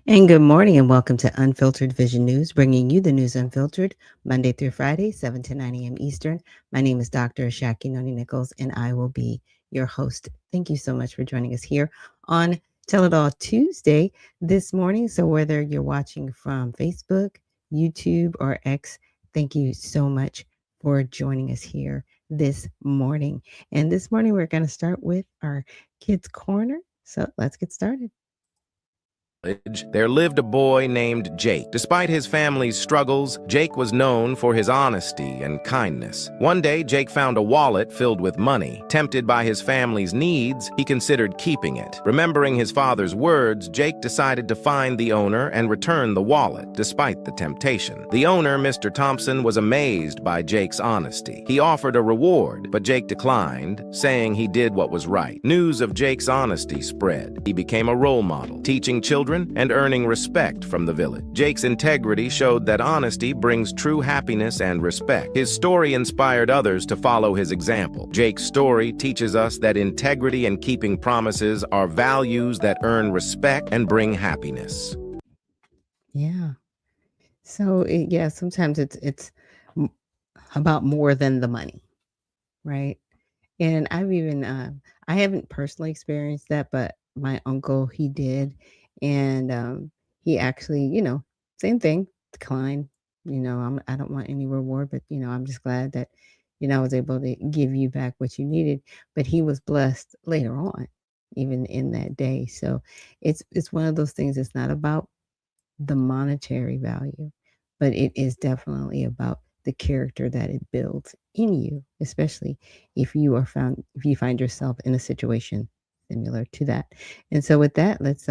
And good morning and welcome to Unfiltered Vision News, bringing you the news unfiltered Monday through Friday, 7 to 9 a.m. Eastern. My name is Dr. Ashaki Noni Nichols, and I will be your host. Thank you so much for joining us here on Tell It All Tuesday this morning. So whether you're watching from Facebook, YouTube, or X, thank you so much for joining us here this morning. And this morning, we're going to start with our Kids Corner. So let's get started. There lived a boy named Jake. Despite his family's struggles, Jake was known for his honesty and kindness. One day, Jake found a wallet filled with money. Tempted by his family's needs, he considered keeping it. Remembering his father's words, Jake decided to find the owner and return the wallet, despite the temptation. The owner, Mr. Thompson, was amazed by Jake's honesty. He offered a reward, but Jake declined, saying he did what was right. News of Jake's honesty spread. He became a role model, teaching children and earning respect from the village. Jake's integrity showed that honesty brings true happiness and respect. His story inspired others to follow his example. Jake's story teaches us that integrity and keeping promises are values that earn respect and bring happiness. Yeah. So sometimes it's about more than the money, right? And I haven't personally experienced that, but my uncle, he did. And he actually, same thing, declined. I don't want any reward, but, I'm just glad that, I was able to give you back what you needed. But he was blessed later on, even in that day. So it's one of those things. It's not about the monetary value, but it is definitely about the character that it builds in you, especially if you find yourself in a situation similar to that. And so with that, let's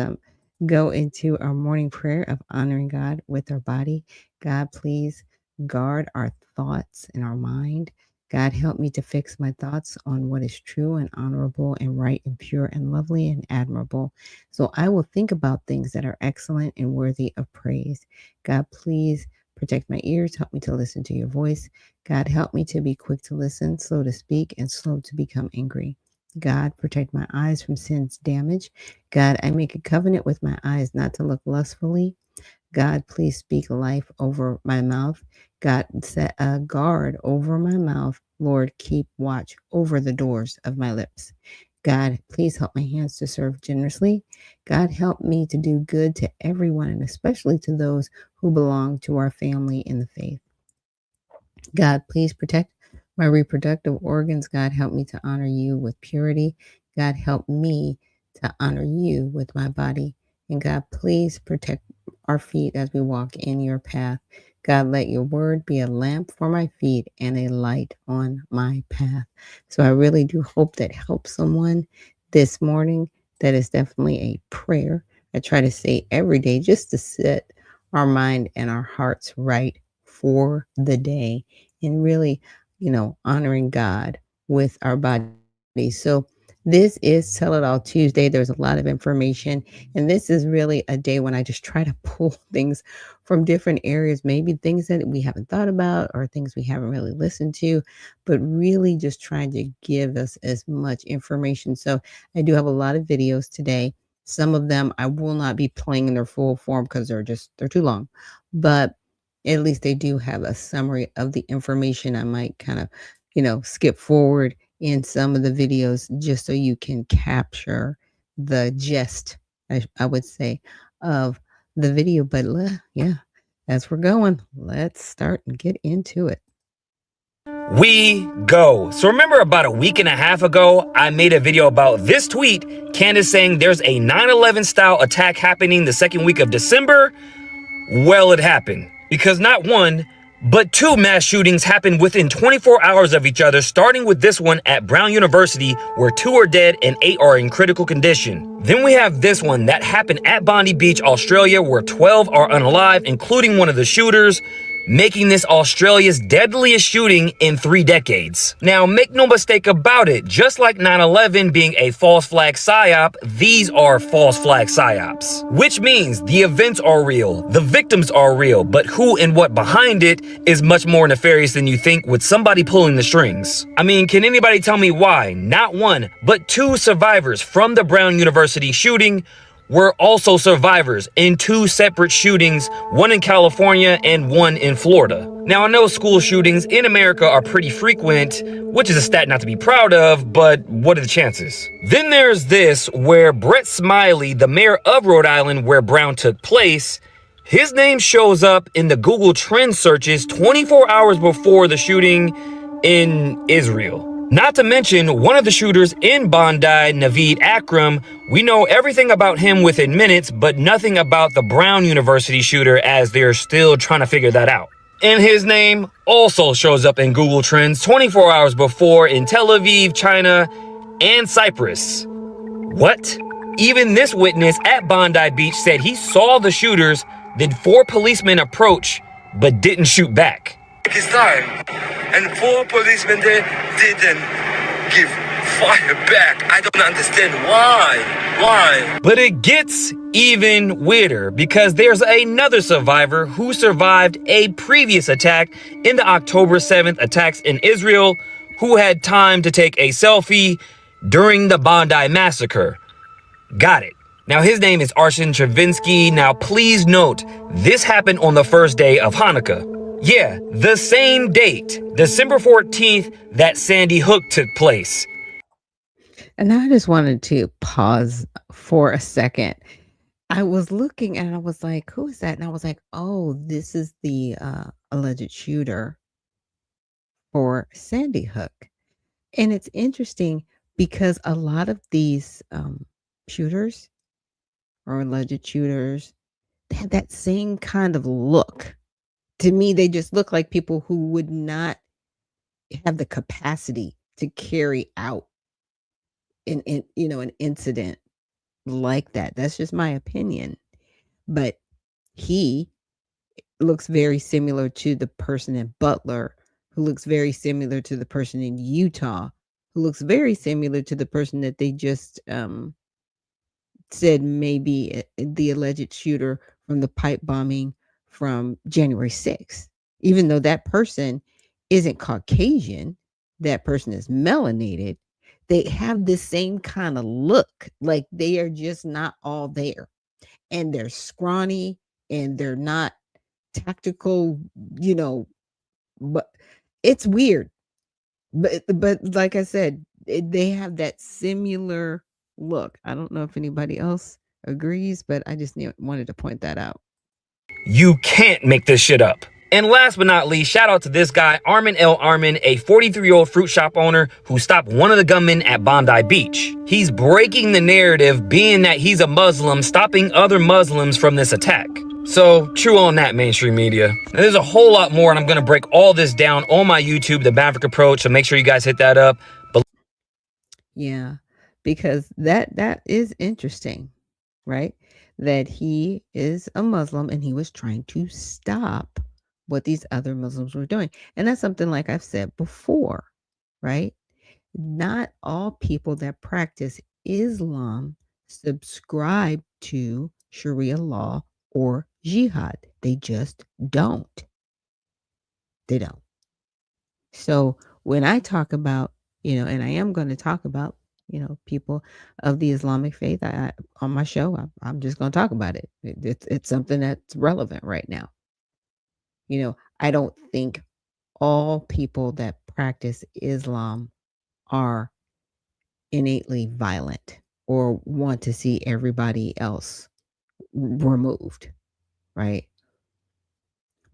go into our morning prayer of honoring God with our body. God, please guard our thoughts and our mind. God, help me to fix my thoughts on what is true and honorable and right and pure and lovely and admirable. So I will think about things that are excellent and worthy of praise. God, please protect my ears. Help me to listen to your voice. God, help me to be quick to listen, slow to speak, and slow to become angry. God, protect my eyes from sin's damage. God, I make a covenant with my eyes not to look lustfully. God, please speak life over my mouth. God, set a guard over my mouth. Lord, keep watch over the doors of my lips. God, please help my hands to serve generously. God, help me to do good to everyone, and especially to those who belong to our family in the faith. God, please protect my reproductive organs. God, help me to honor you with purity. God, help me to honor you with my body. And God, please protect our feet as we walk in your path. God, let your word be a lamp for my feet and a light on my path. So I really do hope that helps someone this morning. That is definitely a prayer I try to say every day just to set our mind and our hearts right for the day and really, honoring God with our bodies. So this is Tell It All Tuesday. There's a lot of information, and this is really a day when I just try to pull things from different areas, maybe things that we haven't thought about or things we haven't really listened to, but really just trying to give us as much information. So I do have a lot of videos today. Some of them I will not be playing in their full form because they're too long, but at least they do have a summary of the information. I might kind of, skip forward in some of the videos just so you can capture the gist, I would say, of the video. But yeah, as we're going, let's start and get into it. We go. So remember about a week and a half ago, I made a video about this tweet, Candace saying there's a 9/11 style attack happening the second week of December. Well, it happened because not one, but two mass shootings happened within 24 hours of each other, starting with this one at Brown University, where 2 are dead and 8 are in critical condition. Then we have this one that happened at Bondi Beach, Australia, where 12 are unalive, including one of the shooters, making this Australia's deadliest shooting in 3 decades. Now, make no mistake about it, just like 9/11 being a false flag psyop, these are false flag psyops. Which means the events are real, the victims are real, but who and what behind it is much more nefarious than you think, with somebody pulling the strings. I mean, can anybody tell me why not one, but 2 survivors from the Brown University shooting were also survivors in 2 separate shootings, one in California and one in Florida. Now, I know school shootings in America are pretty frequent, which is a stat not to be proud of, but what are the chances? Then there's this, where Brett Smiley, the mayor of Rhode Island where Brown took place, his name shows up in the Google Trend searches 24 hours before the shooting in Israel. Not to mention, one of the shooters in Bondi, Naveed Akram, we know everything about him within minutes, but nothing about the Brown University shooter, as they're still trying to figure that out. And his name also shows up in Google Trends 24 hours before in Tel Aviv, China, and Cyprus. What? Even this witness at Bondi Beach said he saw the shooters, then 4 policemen approach, but didn't shoot back. His time, and 4 policemen there didn't give fire back. I don't understand why. But it gets even weirder, because there's another survivor who survived a previous attack in the October 7th attacks in Israel, who had time to take a selfie during the Bondi massacre. Got it. Now, his name is Arshin Travinsky. Now, please note, this happened on the first day of Hanukkah. Yeah, the same date, December 14th, that Sandy Hook took place. And I just wanted to pause for a second. I was looking and I was like, who is that? And I was like, oh, this is the alleged shooter for Sandy Hook. And it's interesting because a lot of these shooters or alleged shooters, they have that same kind of look. To me, they just look like people who would not have the capacity to carry out an incident like that. That's just my opinion. But he looks very similar to the person in Butler, who looks very similar to the person in Utah, who looks very similar to the person that they just said maybe the alleged shooter from the pipe bombing from January 6th. Even though that person isn't Caucasian, that person is melanated, they have this same kind of look, like they are just not all there. And they're scrawny and they're not tactical, but it's weird. But like I said, they have that similar look. I don't know if anybody else agrees, but I just wanted to point that out. You can't make this shit up. And last but not least, shout out to this guy, Armin L. Armin, a 43-year-old fruit shop owner who stopped one of the gunmen at Bondi Beach. He's breaking the narrative, being that he's a Muslim, stopping other Muslims from this attack. So, true on that, mainstream media. Now, there's a whole lot more, and I'm going to break all this down on my YouTube, The Maverick Approach, so make sure you guys hit that up. Yeah, because that is interesting, right? That he is a Muslim and he was trying to stop what these other Muslims were doing. And that's something, like I've said before, right? Not all people that practice Islam subscribe to Sharia law or jihad. They just don't. They don't. So when I talk about, and I am going to talk about, people of the Islamic faith on my show, I'm just going to talk about it. It's something that's relevant right now. I don't think all people that practice Islam are innately violent or want to see everybody else removed, right?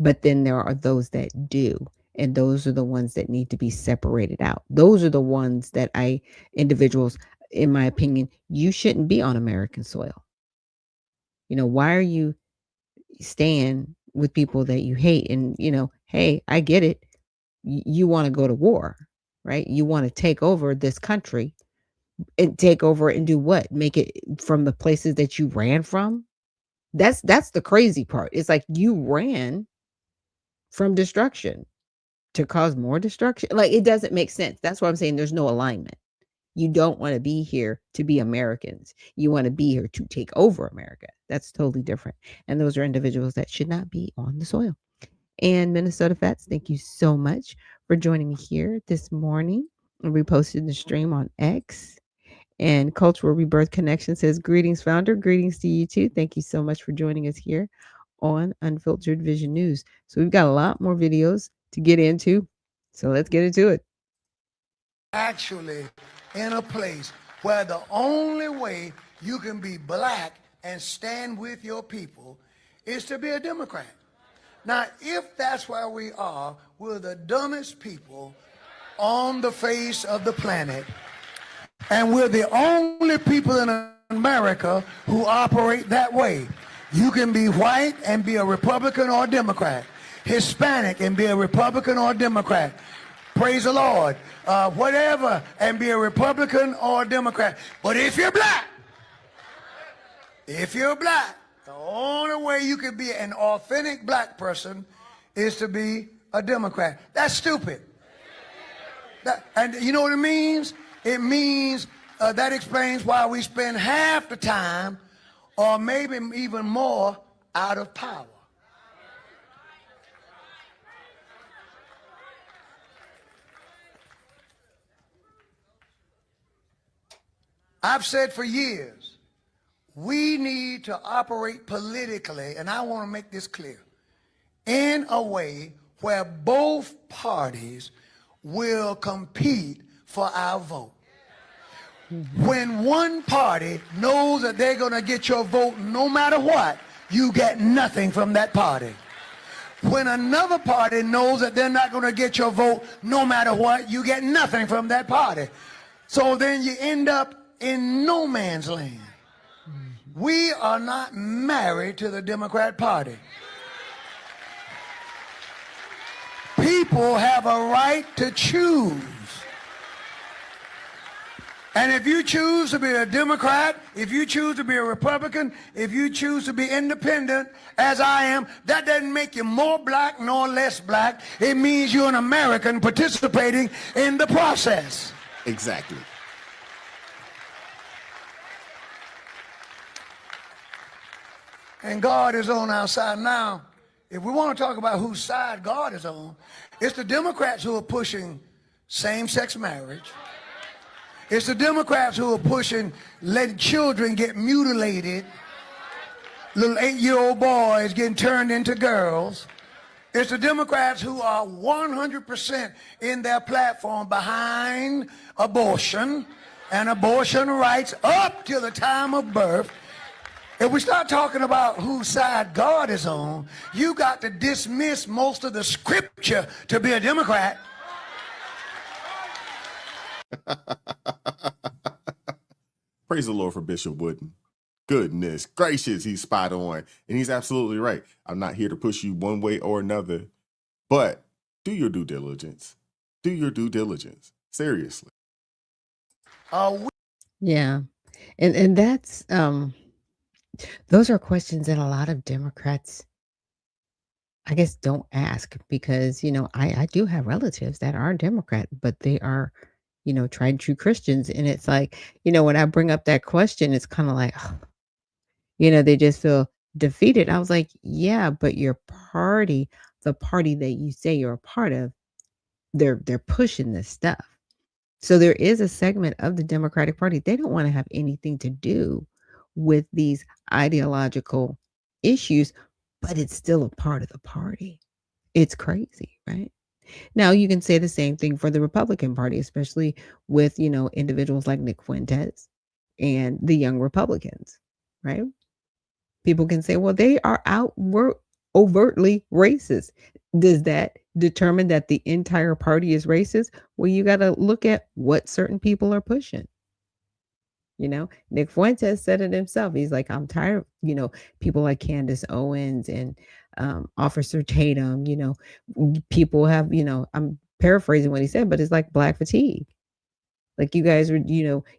But then there are those that do, and those are the ones that need to be separated out. Those are the ones that individuals, in my opinion, you shouldn't be on American soil. Why are you staying with people that you hate? And, hey, I get it. You want to go to war, right? You want to take over this country and take over and do what? Make it from the places that you ran from? That's the crazy part. It's like you ran from destruction to cause more destruction. Like, it doesn't make sense. That's why I'm saying there's no alignment. You don't want to be here to be Americans. You want to be here to take over America. That's totally different. And those are individuals that should not be on the soil. And Minnesota Fats, thank you so much for joining me here this morning. We posted the stream on X. And Cultural Rebirth Connection says, greetings, founder. Greetings to you too. Thank you so much for joining us here on Unfiltered Vision News. So we've got a lot more videos to get into. So let's get into it. Actually in a place where the only way you can be black and stand with your people is to be a Democrat. Now, if that's where we are, we're the dumbest people on the face of the planet. And we're the only people in America who operate that way. You can be white and be a Republican or a Democrat. Hispanic and be a Republican or a Democrat. Praise the Lord. Whatever, and be a Republican or a Democrat. But if you're black, the only way you can be an authentic black person is to be a Democrat. That's stupid. And you know what it means? It means that explains why we spend half the time, or maybe even more, out of power. I've said for years, we need to operate politically, and I want to make this clear, in a way where both parties will compete for our vote. When one party knows that they're going to get your vote no matter what, you get nothing from that party. When another party knows that they're not going to get your vote no matter what, you get nothing from that party. So then you end up in no man's land. We are not married to the Democrat Party. People have a right to choose. And if you choose to be a Democrat, if you choose to be a Republican, if you choose to be independent, as I am, that doesn't make you more black nor less black. It means you're an American participating in the process. Exactly. And God is on our side. Now, if we want to talk about whose side God is on, it's the Democrats who are pushing same-sex marriage. It's the Democrats who are pushing letting children get mutilated, little 8-year-old boys getting turned into girls. It's the Democrats who are 100% in their platform behind abortion and abortion rights up till the time of birth. If we start talking about whose side God is on, you got to dismiss most of the scripture to be a Democrat. Praise the Lord for Bishop Wooden. Goodness gracious, he's spot on. And he's absolutely right. I'm not here to push you one way or another, but do your due diligence. Do your due diligence. Seriously. Yeah. And that's those are questions that a lot of Democrats, I guess, don't ask because, I do have relatives that are Democrat, but they are, tried and true Christians. And it's like, when I bring up that question, it's kind of like, they just feel defeated. I was like, yeah, but your party, the party that you say you're a part of, they're pushing this stuff. So there is a segment of the Democratic Party. They don't want to have anything to do with these ideological issues, but it's still a part of the party. It's crazy, right? Now you can say the same thing for the Republican Party, especially with, individuals like Nick Fuentes and the Young Republicans, right? People can say, well, they are overtly racist. Does that determine that the entire party is racist? Well, you got to look at what certain people are pushing. Nick Fuentes said it himself. He's like, I'm tired of, people like Candace Owens and Officer Tatum, people have, I'm paraphrasing what he said, but it's like black fatigue. Like you guys were,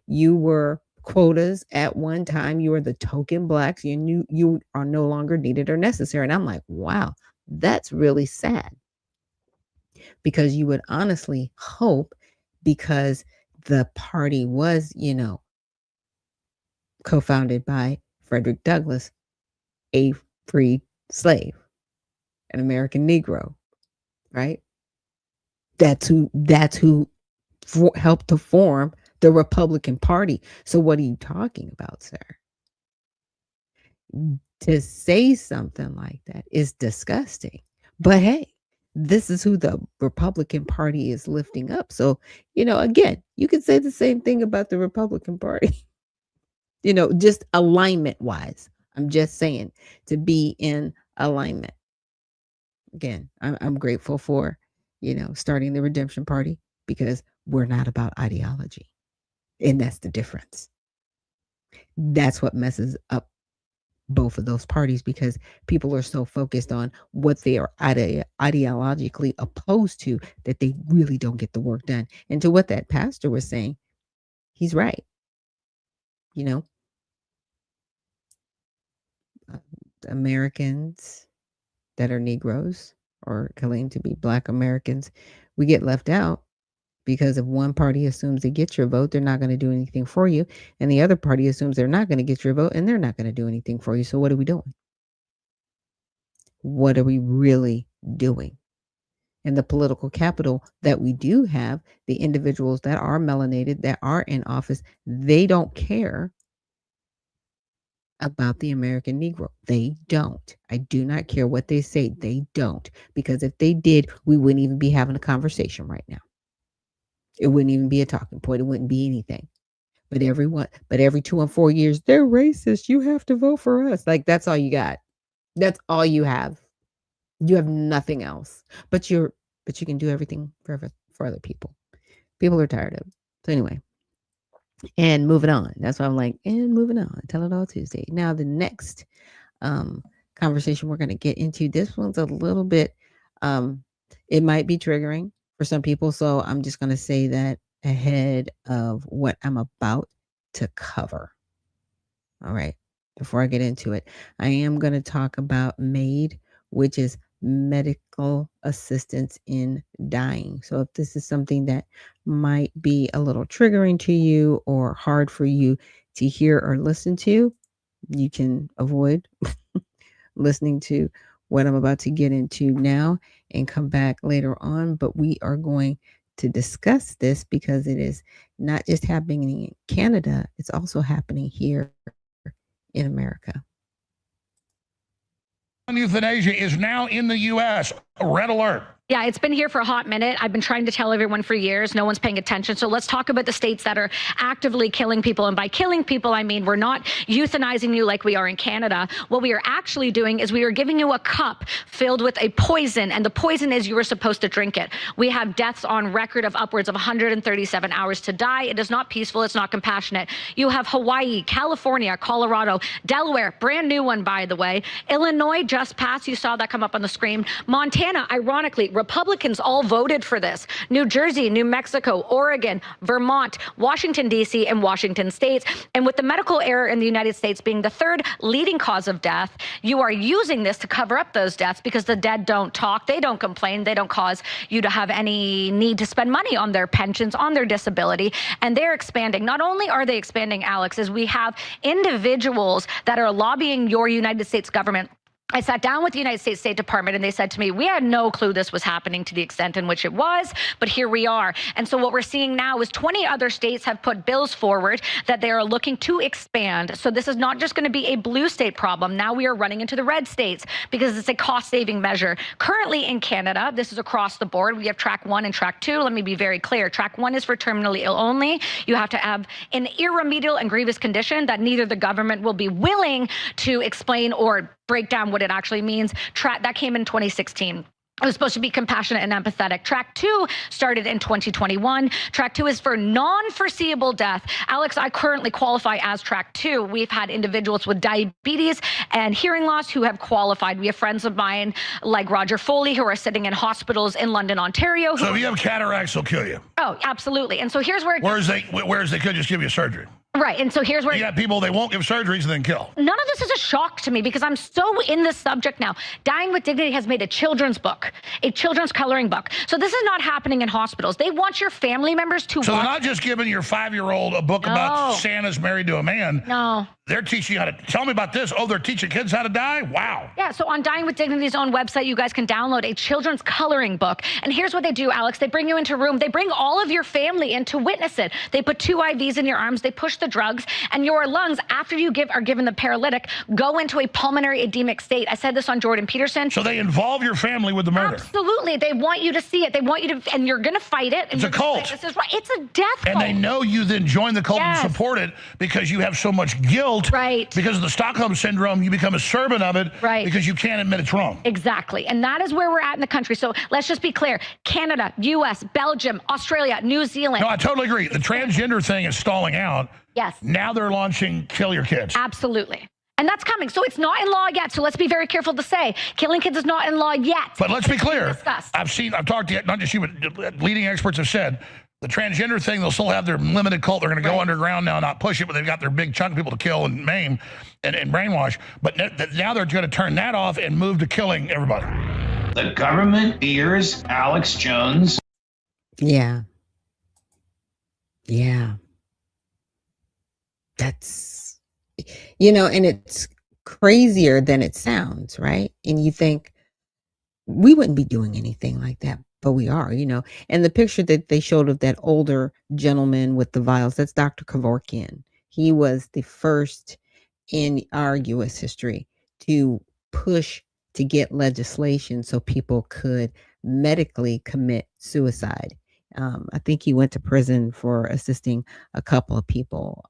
you were quotas at one time. You were the token blacks. You knew you are no longer needed or necessary. And I'm like, wow, that's really sad. Because you would honestly hope, because the party was, co-founded by Frederick Douglass, a freed slave, an American Negro, right? That's who helped to form the Republican Party. So what are you talking about, sir? To say something like that is disgusting. But hey, this is who the Republican Party is lifting up. So, again, you could say the same thing about the Republican Party, just alignment wise. I'm just saying to be in alignment. Again, I'm grateful for, starting the Redemption Party because we're not about ideology. And that's the difference. That's what messes up both of those parties because people are so focused on what they are ideologically opposed to that they really don't get the work done. And to what that pastor was saying, he's right. Americans that are Negroes or claim to be Black Americans, we get left out because if one party assumes they get your vote, they're not going to do anything for you. And the other party assumes they're not going to get your vote and they're not going to do anything for you. So what are we doing? What are we really doing? And the political capital that we do have, the individuals that are melanated, that are in office, they don't care about the American Negro. They don't. I do not care what they say. They don't. Because if they did, we wouldn't even be having a conversation right now. It wouldn't even be a talking point. It wouldn't be anything. But every 2 and 4 years, they're racist. You have to vote for us. Like that's all you got. That's all you have. You have nothing else. But you can do everything for other people. People are tired of it. So anyway. And moving on. That's why I'm like, and moving on. Tell it all Tuesday. Now the next conversation we're going to get into. This one's a little bit it might be triggering for some people. So I'm just going to say that ahead of what I'm about to cover. All right. Before I get into it, I am going to talk about MAID, which is medical assistance in dying. So if this is something that might be a little triggering to you or hard for you to hear or listen to, you can avoid listening to what I'm about to get into now and come back later on. But we are going to discuss this because it is not just happening in Canada, it's also happening here in America. Euthanasia is now in the U.S. Red alert. Yeah, it's been here for a hot minute. I've been trying to tell everyone for years. No one's paying attention. So let's talk about the states that are actively killing people. And by killing people, I mean we're not euthanizing you like we are in Canada. What we are actually doing is we are giving you a cup filled with a poison. And the poison is you were supposed to drink it. We have deaths on record of upwards of 137 hours to die. It is not peaceful. It's not compassionate. You have Hawaii, California, Colorado, Delaware, brand new one, by the way. Illinois just passed. You saw that come up on the screen. Montana, ironically, Republicans all voted for this. New Jersey, New Mexico, Oregon, Vermont, Washington, D.C., and Washington states. And with the medical error in the United States being the third leading cause of death, you are using this to cover up those deaths because the dead don't talk, they don't complain, they don't cause you to have any need to spend money on their pensions, on their disability, and they're expanding. Not only are they expanding, Alex, is we have individuals that are lobbying your United States government. I sat down with the United States State Department and they said to me, we had no clue this was happening to the extent in which it was, but here we are. And so what we're seeing now is 20 other states have put bills forward that they are looking to expand. So this is not just going to be a blue state problem. Now we are running into the red states because it's a cost-saving measure. Currently in Canada, this is across the board. We have track 1 and track 2. Let me be very clear. Track 1 is for terminally ill only. You have to have an irremediable and grievous condition that neither the government will be willing to explain or break down what it actually means. That came in 2016. It was supposed to be compassionate and empathetic. Track 2 started in 2021. Track 2 is for non-foreseeable death. Alex, I currently qualify as track 2. We've had individuals with diabetes and hearing loss who have qualified. We have friends of mine like Roger Foley who are sitting in hospitals in London, Ontario. So if you have cataracts, they'll kill you. Oh, absolutely. And so here's where they could just give you surgery. Right, and so here's where you got people they won't give surgeries and then kill. None of this is a shock to me because I'm so in this subject now. Dying with Dignity has made a children's book, a children's coloring book. So this is not happening in hospitals. They want your family members to So they're not just giving your 5-year-old a book about Santa's married to a man. No. They're teaching you how to, tell me about this. Oh, they're teaching kids how to die? Wow. Yeah, so on Dying with Dignity's own website, you guys can download a children's coloring book. And here's what they do, Alex. They bring you into a room. They bring all of your family in to witness it. They put 2 IVs in your arms. They push the drugs. And your lungs, after you are given the paralytic, go into a pulmonary edemic state. I said this on Jordan Peterson. So they involve your family with the murder. Absolutely. They want you to see it. They want you to, and you're going to fight it. It's a cult. This is right. It's a death cult. And they know you then join the cult Yes. and support it because you have so much guilt. Right. Because of the Stockholm Syndrome, you become a servant of it. Right. Because you can't admit it's wrong. Exactly. And that is where we're at in the country. So let's just be clear. Canada, US, Belgium, Australia, New Zealand. No, I totally agree. The transgender thing is stalling out. Yes. Now they're launching kill your kids. Absolutely. And that's coming. So it's not in law yet. So let's be very careful to say killing kids is not in law yet. But let's be clear. Discussed. I've talked to, not just you, but leading experts have said the transgender thing, they'll still have their limited cult. They're going to go underground now, not push it, but they've got their big chunk of people to kill and maim and brainwash. But now they're going to turn that off and move to killing everybody. The government fears Alex Jones. Yeah. Yeah. That's, and it's crazier than it sounds, right? And you think we wouldn't be doing anything like that, but we are, And the picture that they showed of that older gentleman with the vials, that's Dr. Kevorkian. He was the first in our U.S. history to push to get legislation so people could medically commit suicide. I think he went to prison for assisting a couple of people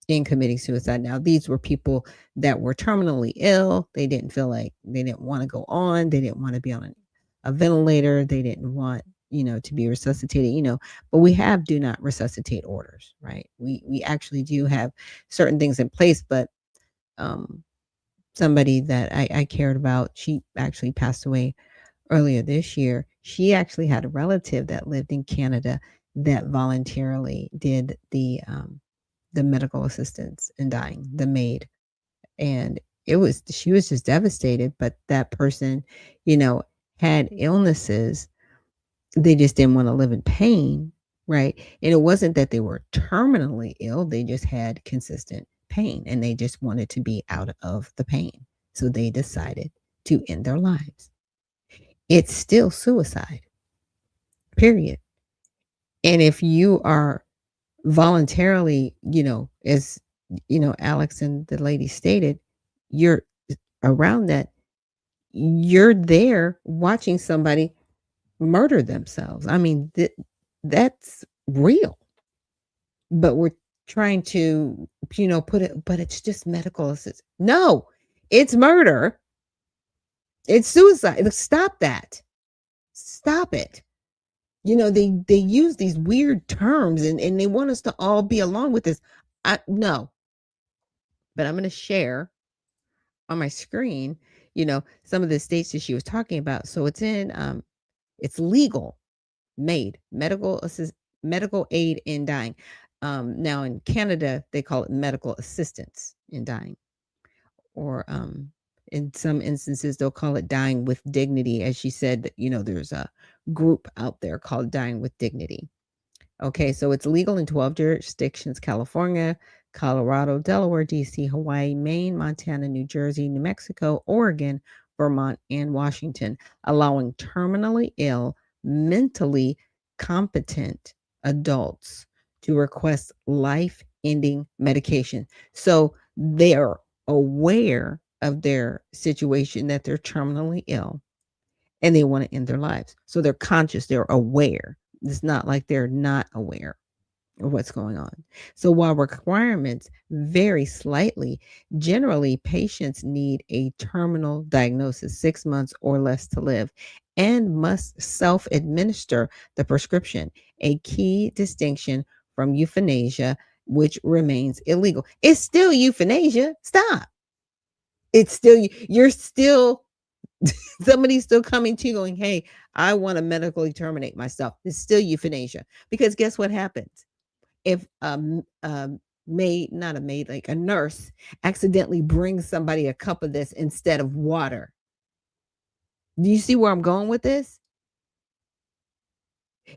in committing suicide. Now, these were people that were terminally ill. They didn't feel like they didn't want to go on. They didn't want to be on a ventilator. They didn't want, to be resuscitated, but we have do not resuscitate orders, right? We actually do have certain things in place, but somebody that I cared about, she actually passed away earlier this year. She actually had a relative that lived in Canada that voluntarily did the medical assistance in dying, the maid. And she was just devastated, but that person, had illnesses. They just didn't want to live in pain, right? And it wasn't that they were terminally ill. They just had consistent pain and they just wanted to be out of the pain. So they decided to end their lives. It's still suicide, period. And if you are voluntarily, as Alex and the lady stated, you're around that, you're there watching somebody murder themselves. I mean, that's real. But we're trying to, put it, but it's just medical assistance. No, it's murder. It's suicide. Stop that. Stop it. They use these weird terms and they want us to all be along with this. No. But I'm going to share on my screen, some of the states that she was talking about. So it's in, it's legal, medical aid in dying. Now in Canada, they call it medical assistance in dying. Or in some instances, they'll call it dying with dignity. As she said, there's a group out there called Dying with Dignity. Okay, so it's legal in 12 jurisdictions: California, Colorado, Delaware, DC, Hawaii, Maine, Montana, New Jersey, New Mexico, Oregon, Vermont, and Washington, allowing terminally ill, mentally competent adults to request life-ending medication. So they are aware of their situation, that they're terminally ill and they want to end their lives. So they're conscious, they're aware. It's not like they're not aware of what's going on. So while requirements vary slightly, generally patients need a terminal diagnosis, 6 months or less to live, and must self-administer the prescription, a key distinction from euthanasia, which remains illegal. It's still euthanasia. Stop. It's still, you're still, somebody's still coming to you going, hey, I want to medically terminate myself. It's still euthanasia. Because guess what happens? If maid, not a maid, like a nurse accidentally brings somebody a cup of this instead of water. Do you see where I'm going with this?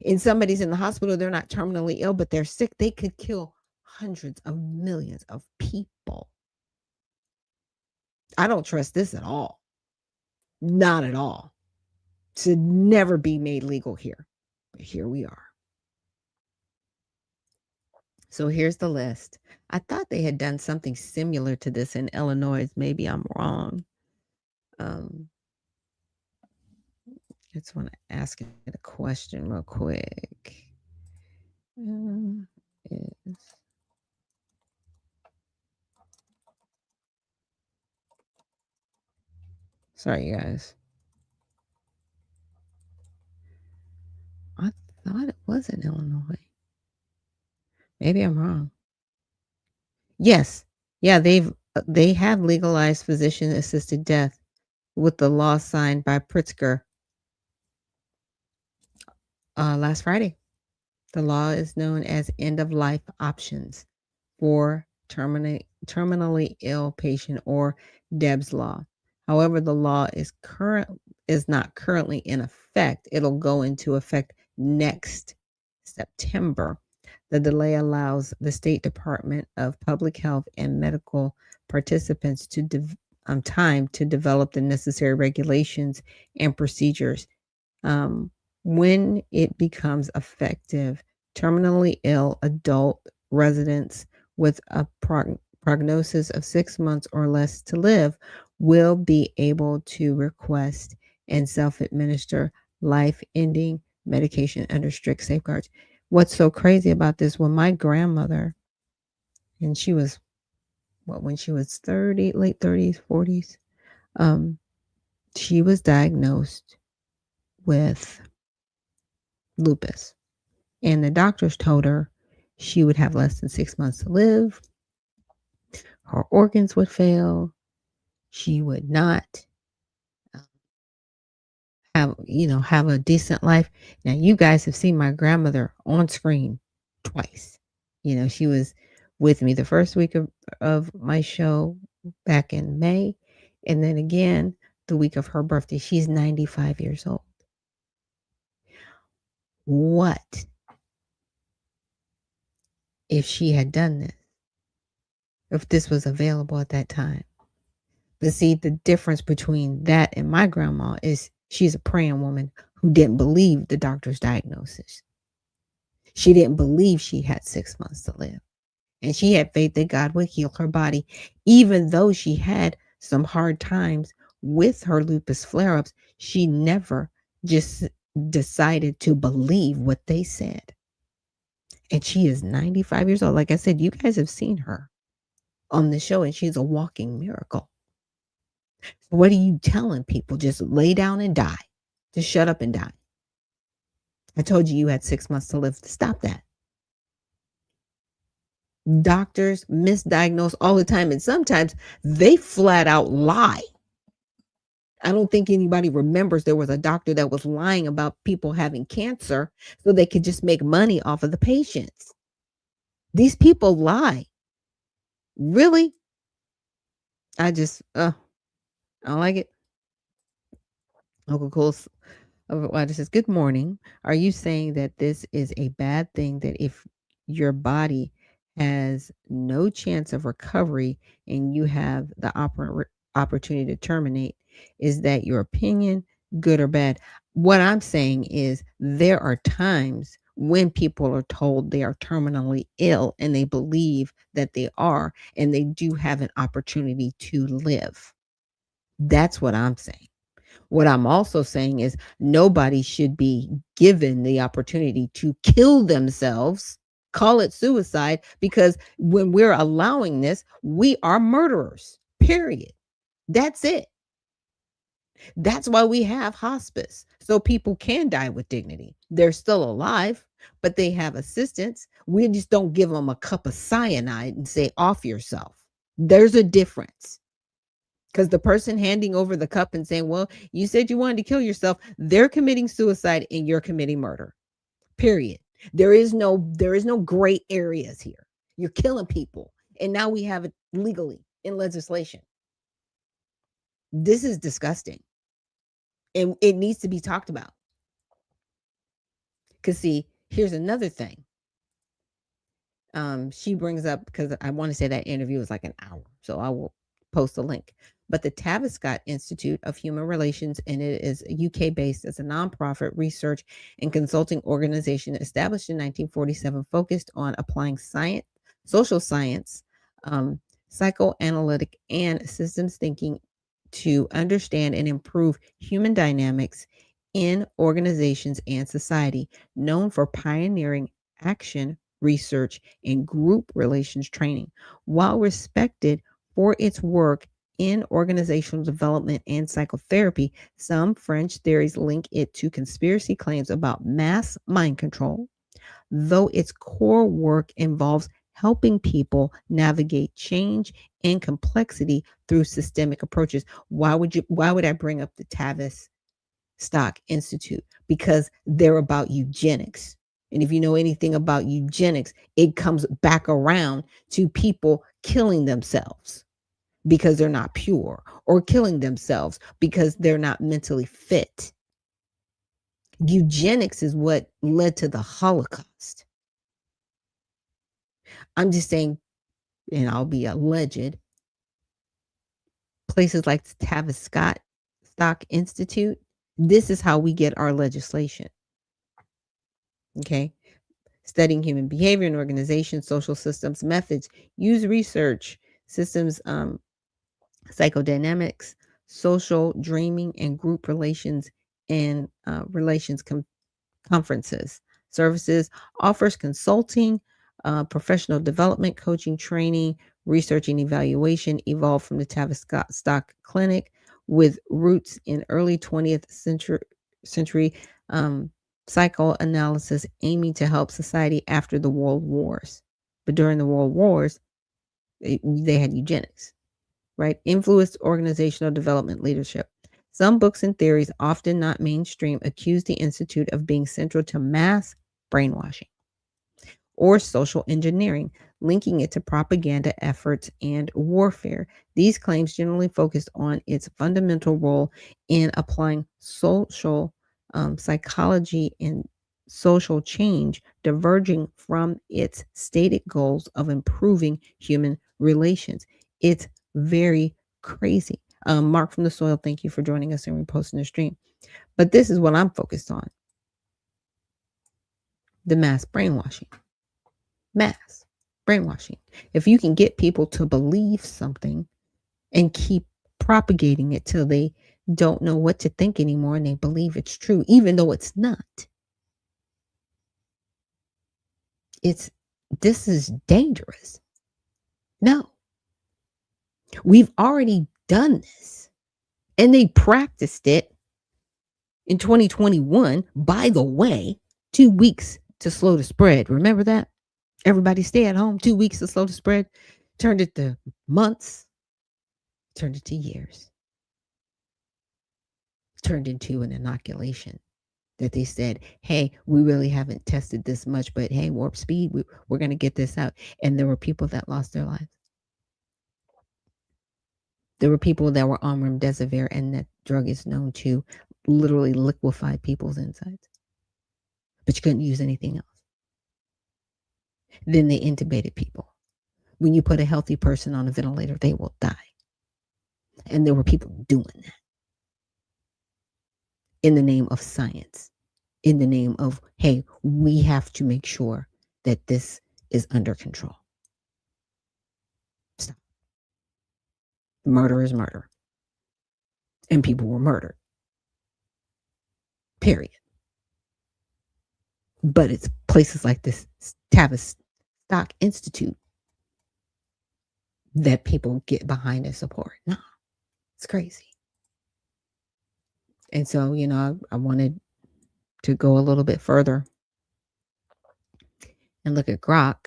And somebody's in the hospital, they're not terminally ill, but they're sick. They could kill hundreds of millions of people. people. I don't trust this at all. Not at all. Should never be made legal here. But here we are. So here's the list. I thought they had done something similar to this in Illinois. Maybe I'm wrong. Just want to ask it a question real quick. Sorry, you guys. I thought it was in Illinois. Maybe I'm wrong. Yes. Yeah, they have legalized physician-assisted death with the law signed by Pritzker last Friday. The law is known as end-of-life options for terminally ill patient, or Deb's law. However, the law is not currently in effect. It'll go into effect next September. The delay allows the State Department of Public Health and medical participants to time to develop the necessary regulations and procedures. When it becomes effective, terminally ill adult residents with a prognosis of 6 months or less to live will be able to request and self-administer life-ending medication under strict safeguards. What's so crazy about this, when my grandmother, and she was, when she was 30, late 30s, 40s, she was diagnosed with lupus. And the doctors told her she would have less than 6 months to live. Her organs would fail. She would not have a decent life. Now, you guys have seen my grandmother on screen twice. She was with me the first week of my show back in May, and then again the week of her birthday. She's 95 years old. What if she had done this? If this was available at that time? But see, the difference between that and my grandma is she's a praying woman who didn't believe the doctor's diagnosis. She didn't believe she had 6 months to live. And she had faith that God would heal her body, even though she had some hard times with her lupus flare-ups. She never just decided to believe what they said. And she is 95 years old. Like I said, you guys have seen her on the show, and she's a walking miracle. What are you telling people? Just lay down and die. Just shut up and die. I told you had 6 months to live. Stop that. Doctors misdiagnose all the time, and sometimes they flat out lie. I don't think anybody remembers there was a doctor that was lying about people having cancer so they could just make money off of the patients. These people lie. Really? I don't like it. Uncle Cole says, good morning. Are you saying that this is a bad thing, that if your body has no chance of recovery and you have the opportunity to terminate, is that your opinion, good or bad? What I'm saying is there are times when people are told they are terminally ill and they believe that they are, and they do have an opportunity to live. That's what I'm saying. What I'm also saying is nobody should be given the opportunity to kill themselves, call it suicide, because when we're allowing this, we are murderers, period. That's it. That's why we have hospice, so people can die with dignity. They're still alive, but they have assistance. We just don't give them a cup of cyanide and say, off yourself. There's a difference. Because the person handing over the cup and saying, well, you said you wanted to kill yourself, they're committing suicide and you're committing murder. Period. There is no gray areas here. You're killing people. And now we have it legally in legislation. This is disgusting. And it needs to be talked about. Because see, here's another thing. She brings up, because I want to say that interview was like an hour, so I will post a link. But the Tavistock Institute of Human Relations, and it is UK based as a nonprofit research and consulting organization established in 1947, focused on applying science, social science, um, psychoanalytic, and systems thinking to understand and improve human dynamics in organizations and society, known for pioneering action research and group relations training. While respected for its work in organizational development and psychotherapy, some French theories link it to conspiracy claims about mass mind control, though its core work involves helping people navigate change and complexity through systemic approaches. Why would I bring up the Tavistock Institute? Because they're about eugenics. And if you know anything about eugenics, it comes back around to people killing themselves because they're not pure, or killing themselves because they're not mentally fit. Eugenics is what led to the Holocaust. I'm just saying, and I'll be alleged, places like the Tavistock Institute, this is how we get our legislation. Okay. Studying human behavior and organization, social systems, methods, use research, systems, psychodynamics, social dreaming, and group relations and relations conferences. Services offers consulting, professional development, coaching, training, research and evaluation, evolved from the Tavistock Clinic with roots in early 20th century psychoanalysis, aiming to help society after the world wars. But during the world wars, they had eugenics, right? Influenced organizational development leadership. Some books and theories, often not mainstream, accuse the Institute of being central to mass brainwashing or social engineering, linking it to propaganda efforts and warfare. These claims generally focused on its fundamental role in applying social psychology and social change, diverging from its stated goals of improving human relations. It's very crazy. Mark from the Soil, thank you for joining us and reposting the stream. But this is what I'm focused on: the mass brainwashing. Mass brainwashing. If you can get people to believe something and keep propagating it till they don't know what to think anymore and they believe it's true, even though it's not, this is dangerous. No, we've already done this, and they practiced it in 2021. By the way, 2 weeks to slow the spread. Remember that? Everybody stay at home. 2 weeks to slow the spread. Turned it to months. Turned it to years. Turned into an inoculation that they said, hey, we really haven't tested this much, but hey, warp speed, we're going to get this out. And there were people that lost their lives. There were people that were on remdesivir, and that drug is known to literally liquefy people's insides. But you couldn't use anything else. Then they intubated people. When you put a healthy person on a ventilator, they will die. And there were people doing that in the name of science, in the name of, hey, we have to make sure that this is under control. Stop. Murder is murder. And people were murdered. Period. But it's places like this Tavistock Institute that people get behind and support. No, it's crazy. And so, I wanted to go a little bit further and look at Grok,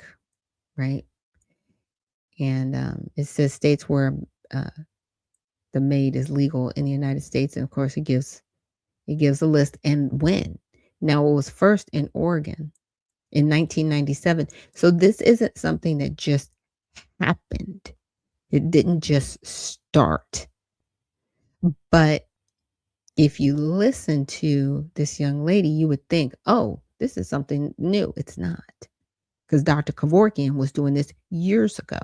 right? And it says states where the MAID is legal in the United States, and of course, it gives a list and when. Now, it was first in Oregon in 1997. So this isn't something that just happened. It didn't just start. But if you listen to this young lady, you would think, oh, this is something new. It's not. because Dr. Kevorkian was doing this years ago.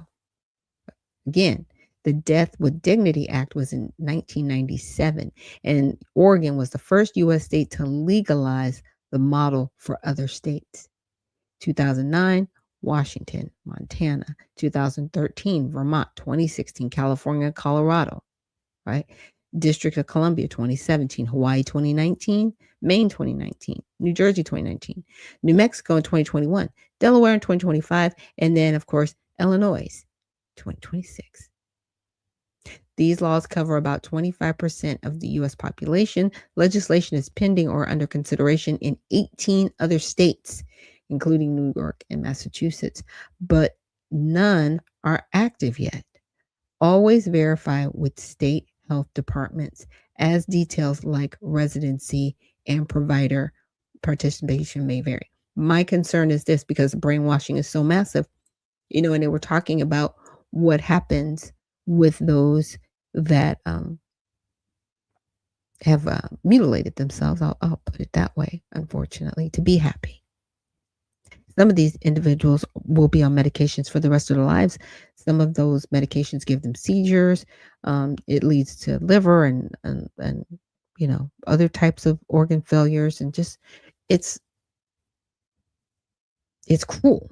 Again, the Death with Dignity Act was in 1997, and Oregon was the first U.S. state to legalize the model for other states. 2009, Washington, Montana. 2013, Vermont. 2016, California, Colorado. Right? District of Columbia, 2017. Hawaii, 2019. Maine, 2019. New Jersey, 2019. New Mexico in 2021. Delaware in 2025. And then, of course, Illinois, 2026. These laws cover about 25% of the U.S. population. Legislation is pending or under consideration in 18 other states, including New York and Massachusetts, but none are active yet. Always verify with state health departments, as details like residency and provider participation may vary. My concern is this, because brainwashing is so massive, and they were talking about what happens with those that have mutilated themselves. I'll put it that way, unfortunately, to be happy. Some of these individuals will be on medications for the rest of their lives. Some of those medications give them seizures. It leads to liver and other types of organ failures, and just it's cruel,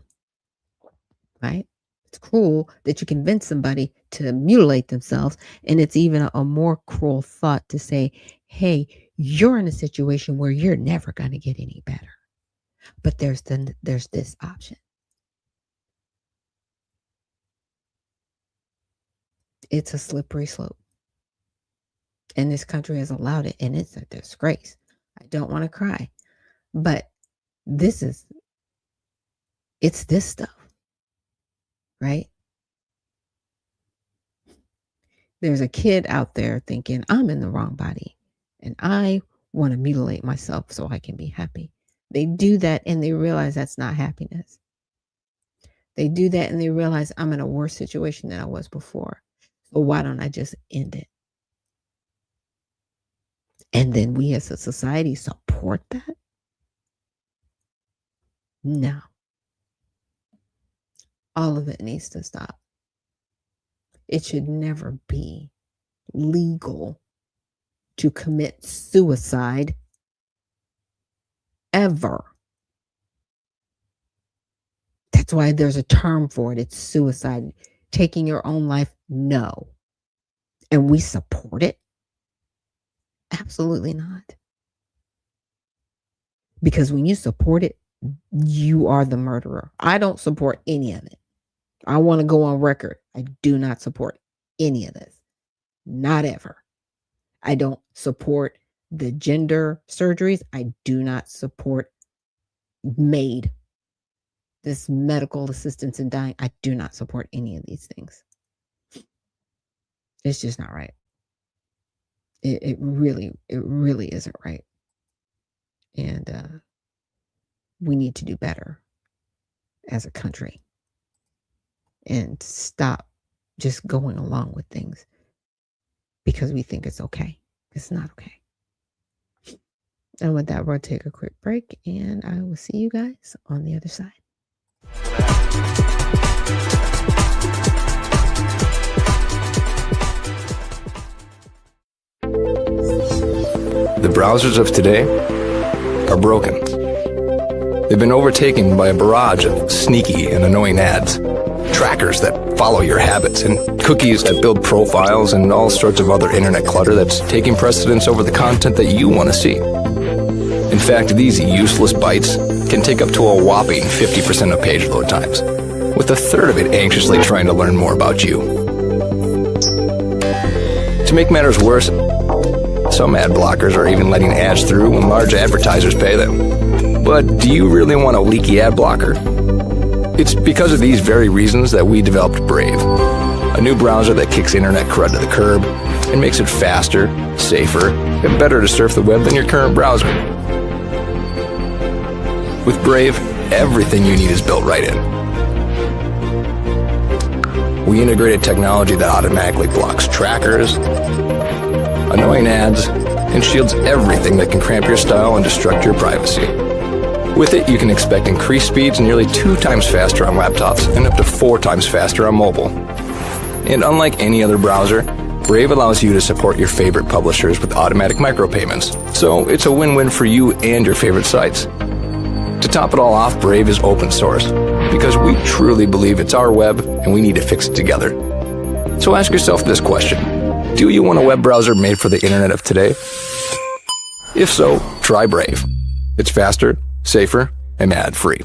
right? It's cruel that you convince somebody to mutilate themselves, and it's even a more cruel thought to say, hey, you're in a situation where you're never going to get any better. But there's this option. It's a slippery slope. And this country has allowed it, and it's a disgrace. I don't want to cry. But it's this stuff. Right? There's a kid out there thinking, I'm in the wrong body and I want to mutilate myself so I can be happy. They do that and they realize that's not happiness. They do that and they realize I'm in a worse situation than I was before. So why don't I just end it? And then we as a society support that? No. All of it needs to stop. It should never be legal to commit suicide ever. That's why there's a term for it. It's suicide. Taking your own life? No. And we support it? Absolutely not. Because when you support it, you are the murderer. I don't support any of it. I want to go on record. I do not support any of this. Not ever. I don't support the gender surgeries. I do not support MAID, this medical assistance in dying. I do not support any of these things. It's just not right. It really isn't right. And we need to do better as a country and stop just going along with things because we think it's okay. It's not okay. And with that, we'll take a quick break and I will see you guys on the other side. The browsers of today are broken. They've been overtaken by a barrage of sneaky and annoying ads, trackers that follow your habits, and cookies that build profiles, and all sorts of other internet clutter that's taking precedence over the content that you want to see. In fact, these useless bites can take up to a whopping 50% of page load times, with a third of it anxiously trying to learn more about you. To make matters worse, some ad blockers are even letting ads through when large advertisers pay them. But do you really want a leaky ad blocker? It's because of these very reasons that we developed Brave, a new browser that kicks internet crud to the curb and makes it faster, safer, and better to surf the web than your current browser. With Brave, everything you need is built right in. We integrated technology that automatically blocks trackers, annoying ads, and shields everything that can cramp your style and destruct your privacy. With it, you can expect increased speeds nearly 2 times faster on laptops and up to 4 times faster on mobile. And unlike any other browser, Brave allows you to support your favorite publishers with automatic micropayments, so it's a win-win for you and your favorite sites. To top it all off, Brave is open source, because we truly believe it's our web and we need to fix it together. So ask yourself this question: do you want a web browser made for the internet of today? If so, try Brave. It's faster, safer, and ad-free.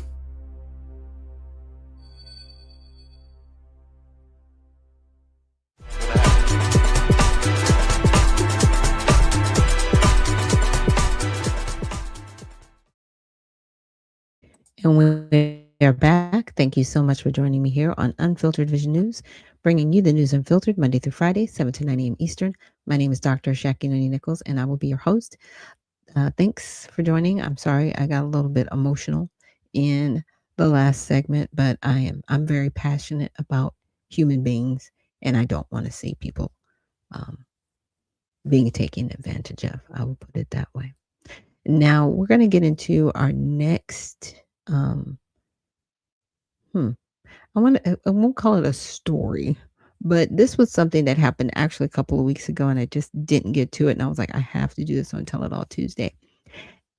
And we are back. Thank you so much for joining me here on Unfiltered Vision News, bringing you the news unfiltered Monday through Friday, 7 to 9 a.m. Eastern. My name is Dr. Ashaki Noni Nichols, and I will be your host. Thanks for joining. I'm sorry I got a little bit emotional in the last segment, but I'm very passionate about human beings, and I don't want to see people being taken advantage of. I will put it that way. Now we're going to get into our next. I won't call it a story, but this was something that happened actually a couple of weeks ago, and I just didn't get to it. And I was like, I have to do this on Tell It All Tuesday.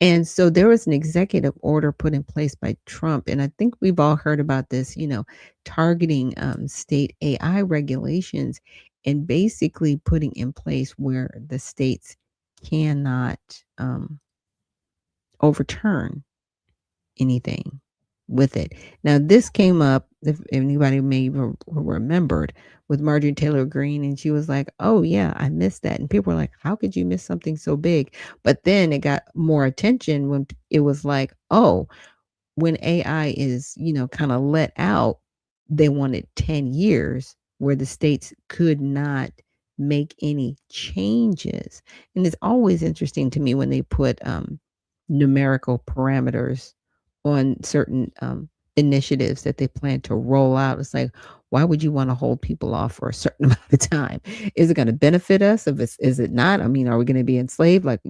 And so there was an executive order put in place by Trump, and I think we've all heard about this, targeting state AI regulations and basically putting in place where the states cannot overturn anything with it. Now, this came up, if anybody may remembered, with Marjorie Taylor Greene, and she was like, oh yeah, I missed that. And people were like, how could you miss something so big? But then it got more attention when it was like, oh, when AI is, kind of let out, they wanted 10 years where the states could not make any changes. And it's always interesting to me when they put numerical parameters on certain initiatives that they plan to roll out. It's like, why would you want to hold people off for a certain amount of time? Is it going to benefit us? Is it not? I mean, are we going to be enslaved? Like,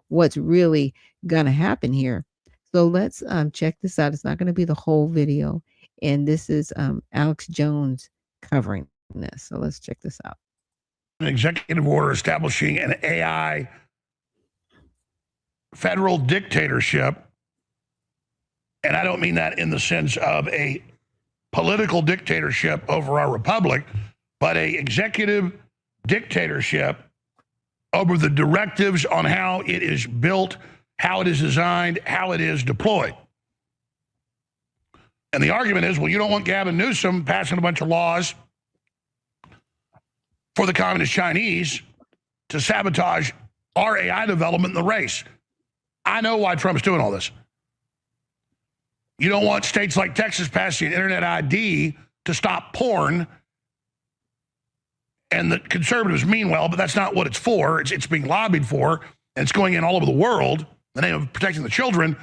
what's really going to happen here? So let's check this out. It's not going to be the whole video. And this is Alex Jones covering this. So let's check this out. An executive order establishing an AI federal dictatorship. And I don't mean that in the sense of a political dictatorship over our republic, but a executive dictatorship over the directives on how it is built, how it is designed, how it is deployed. And the argument is, well, you don't want Gavin Newsom passing a bunch of laws for the communist Chinese to sabotage our AI development in the race. I know why Trump's doing all this. You don't want states like Texas passing an internet ID to stop porn. And the conservatives mean well, but that's not what it's for. It's being lobbied for, and it's going in all over the world in the name of protecting the children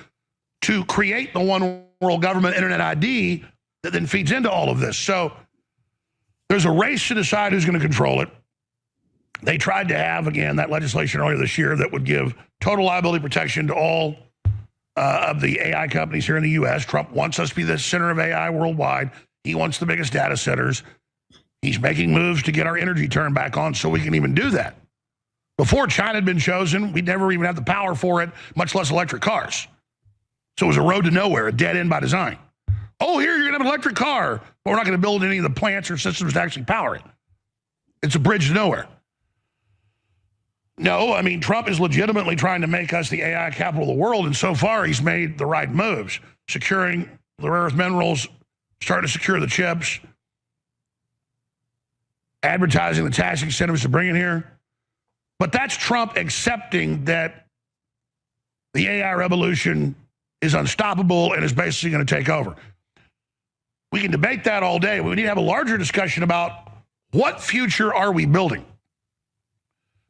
to create the one world government internet ID that then feeds into all of this. So there's a race to decide who's going to control it. They tried to have, again, that legislation earlier this year that would give total liability protection to all of the AI companies here in the U.S. Trump wants us to be the center of AI worldwide. He wants the biggest data centers. He's making moves to get our energy turned back on so we can even do that. Before China had been chosen, we'd never even have the power for it, much less electric cars. So it was a road to nowhere, a dead end by design. Oh, here, you're going to have an electric car, but we're not going to build any of the plants or systems to actually power it. It's a bridge to nowhere. No, I mean, Trump is legitimately trying to make us the AI capital of the world, and so far he's made the right moves, securing the rare earth minerals, starting to secure the chips, advertising the tax incentives to bring it here. But that's Trump accepting that the AI revolution is unstoppable and is basically going to take over. We can debate that all day, but we need to have a larger discussion about what future are we building?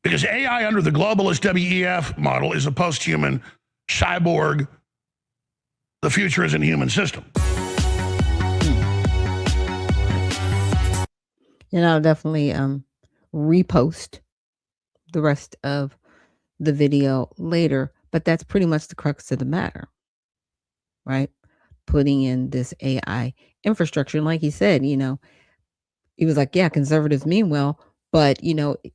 Because AI under the globalist WEF model is a post-human cyborg. The future is a human system. And I'll definitely repost the rest of the video later, but that's pretty much the crux of the matter. right? Putting in this AI infrastructure. And like he said, he was like, yeah, conservatives mean well, but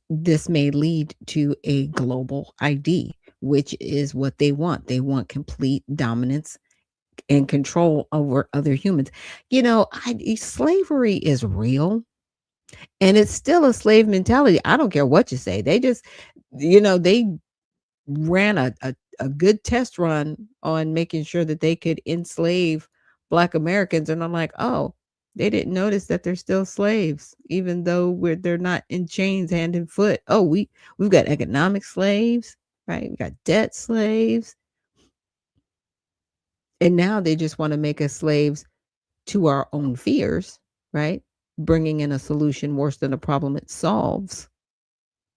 this may lead to a global ID, which is what they want. They want complete dominance and control over other humans. Slavery is real, and it's still a slave mentality. I don't care what you say. They just, they ran a good test run on making sure that they could enslave Black Americans, and I'm like, oh, they didn't notice that they're still slaves, even though they're not in chains hand and foot. Oh, we've got economic slaves, right? We got debt slaves, and now they just want to make us slaves to our own fears, right? Bringing in a solution worse than the problem it solves.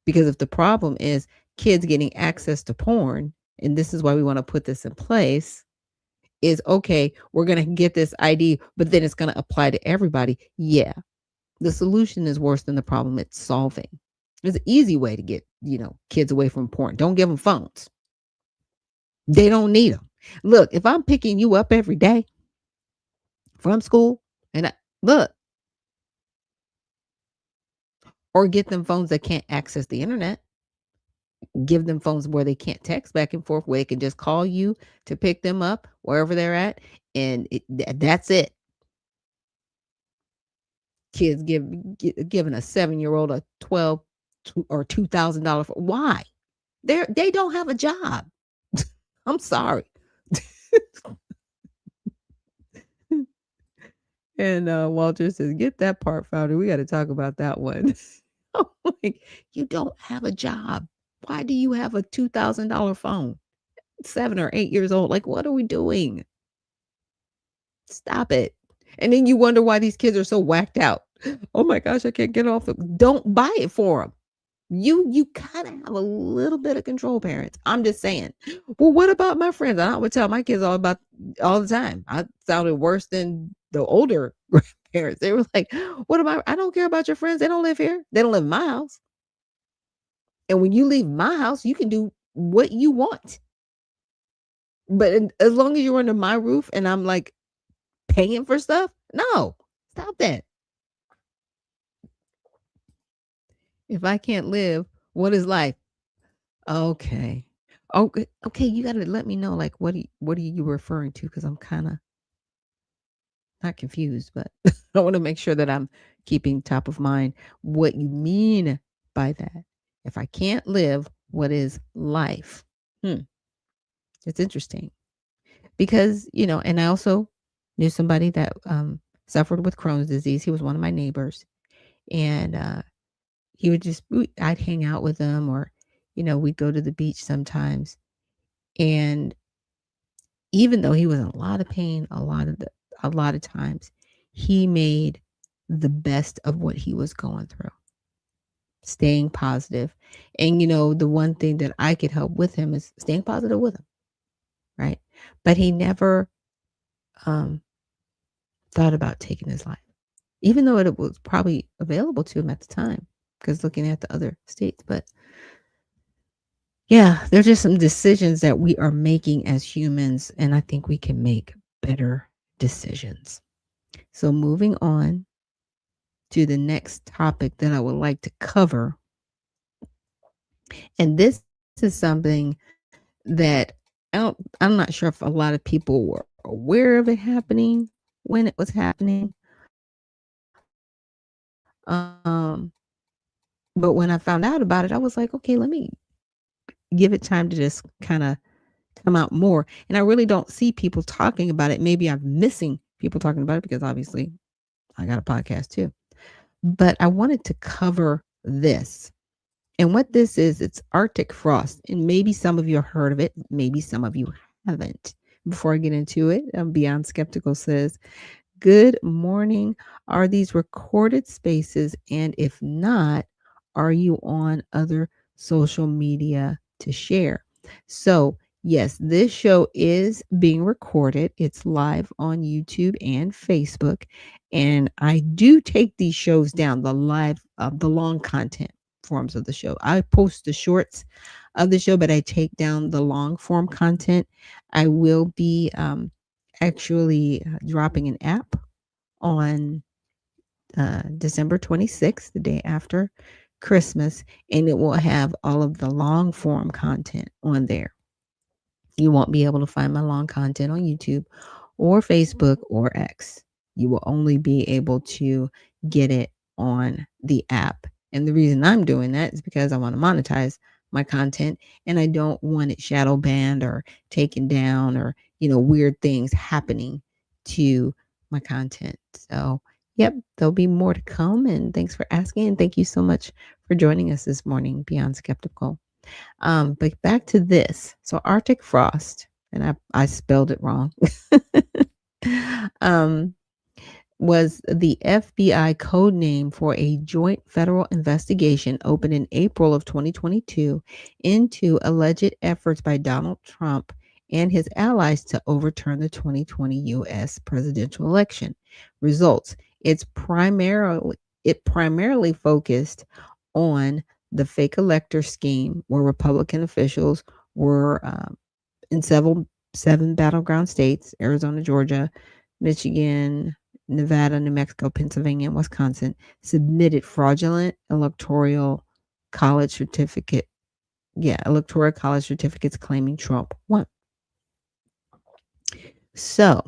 Because if the problem is kids getting access to porn, and this is why we want to put this in place, is okay, we're going to get this ID, but then it's going to apply to everybody. Yeah, the solution is worse than the problem it's solving. There's an easy way to get, kids away from porn. Don't give them phones. They don't need them. Look, if I'm picking you up every day from school, and or get them phones that can't access the internet, give them phones where they can't text back and forth, where they can just call you to pick them up wherever they're at, and that's it. Kids giving a 7-year-old a or $2,000. Why? They don't have a job. I'm sorry. And Walter says, get that part, founder. We got to talk about that one. I'm like, you don't have a job. Why do you have a $2,000 phone? 7 or 8 years old. Like, what are we doing? Stop it. And then you wonder why these kids are so whacked out. Oh my gosh, I can't get off. Don't buy it for them. You kind of have a little bit of control, parents. I'm just saying. Well, what about my friends? I would tell my kids all the time. I sounded worse than the older grandparents. They were like, what am I don't care about your friends. They don't live here. They don't live in my house. And when you leave my house, you can do what you want. But as long as you're under my roof and I'm like paying for stuff, no, stop that. If I can't live, what is life? Okay. Okay, you got to let me know, like, what are you referring to? Because I'm kind of not confused, but I want to make sure that I'm keeping top of mind what you mean by that. If I can't live, what is life? It's interesting because, and I also knew somebody that suffered with Crohn's disease. He was one of my neighbors, and he would I'd hang out with him, or, we'd go to the beach sometimes. And even though he was in a lot of pain, a lot of times, he made the best of what he was going through, staying positive. And, the one thing that I could help with him is staying positive with him. Right. But he never thought about taking his life, even though it was probably available to him at the time, because looking at the other states. But yeah, there's just some decisions that we are making as humans, and I think we can make better decisions. So moving on to the next topic that I would like to cover. And this is something that I'm not sure if a lot of people were aware of it happening when it was happening. But when I found out about it, I was like, okay, let me give it time to just kind of come out more. And I really don't see people talking about it. Maybe I'm missing people talking about it because obviously I got a podcast too. But I wanted to cover this. And what this is, it's Arctic frost. And maybe some of you have heard of it. Maybe some of you haven't. Before I get into it, Beyond Skeptical says, good morning. Are these recorded spaces? And if not, are you on other social media to share? So yes, this show is being recorded. It's live on YouTube and Facebook. And I do take these shows down, the long content forms of the show. I post the shorts of the show, but I take down the long form content. I will be actually dropping an app on December 26th, the day after Christmas, and it will have all of the long form content on there. You won't be able to find my long content on YouTube or Facebook or X. You will only be able to get it on the app. And the reason I'm doing that is because I want to monetize my content and I don't want it shadow banned or taken down or, weird things happening to my content. So, yep, there'll be more to come. And thanks for asking. And thank you so much for joining us this morning, Beyond Skeptical. But back to this. So Arctic frost, and I spelled it wrong. um, was the FBI code name for a joint federal investigation opened in April of 2022 into alleged efforts by Donald Trump and his allies to overturn the 2020 U.S. presidential election results. It primarily focused on the fake elector scheme where Republican officials were in seven battleground states: Arizona, Georgia, Michigan, Nevada, New Mexico, Pennsylvania, and Wisconsin, submitted fraudulent electoral college certificates claiming Trump won. So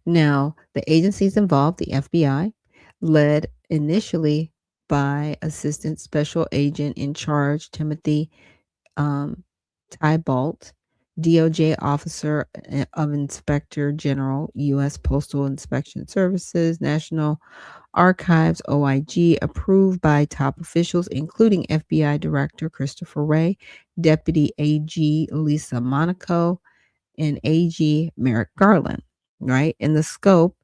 now the agencies involved, the FBI, led initially by Assistant Special Agent in Charge Timothy Tybalt, DOJ Officer of Inspector General, U.S. Postal Inspection Services, National Archives, OIG, approved by top officials, including FBI Director Christopher Wray, Deputy AG Lisa Monaco, and AG Merrick Garland, right? In the scope,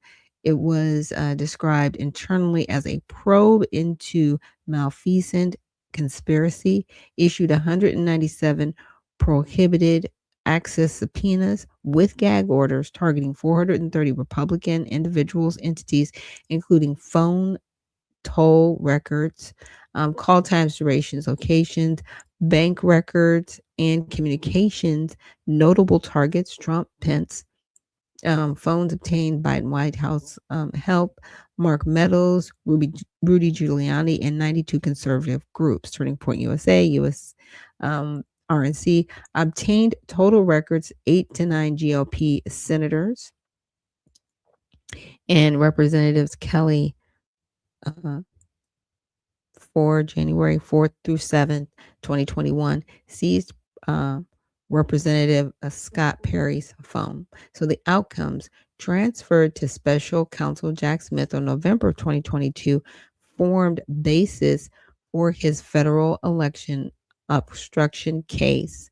it was described internally as a probe into malfeasant conspiracy, issued 197 prohibited access subpoenas with gag orders targeting 430 Republican individuals, entities, including phone, toll records, call times, durations, locations, bank records, and communications. Notable targets: Trump, Pence, phones obtained by White House help, Mark Meadows, Rudy Giuliani, and 92 conservative groups. Turning Point USA, US RNC, obtained total records: 8 to 9 GOP senators and Representatives Kelly for January 4th through 7th, 2021, seized Representative Scott Perry's phone. So the outcomes: transferred to Special Counsel Jack Smith on November 2022, formed basis for his federal election obstruction case.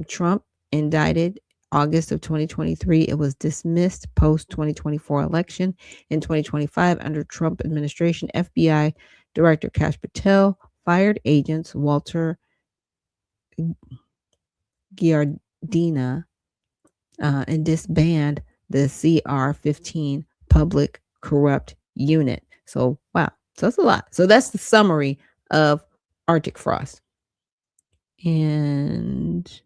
Trump indicted August of 2023. It was dismissed post 2024 election. In 2025, under Trump administration, FBI Director Kash Patel fired agents Walter Giardina and disbanded the CR-15 Public Corrupt Unit. So, wow. So that's a lot. So that's the summary of Arctic frost. And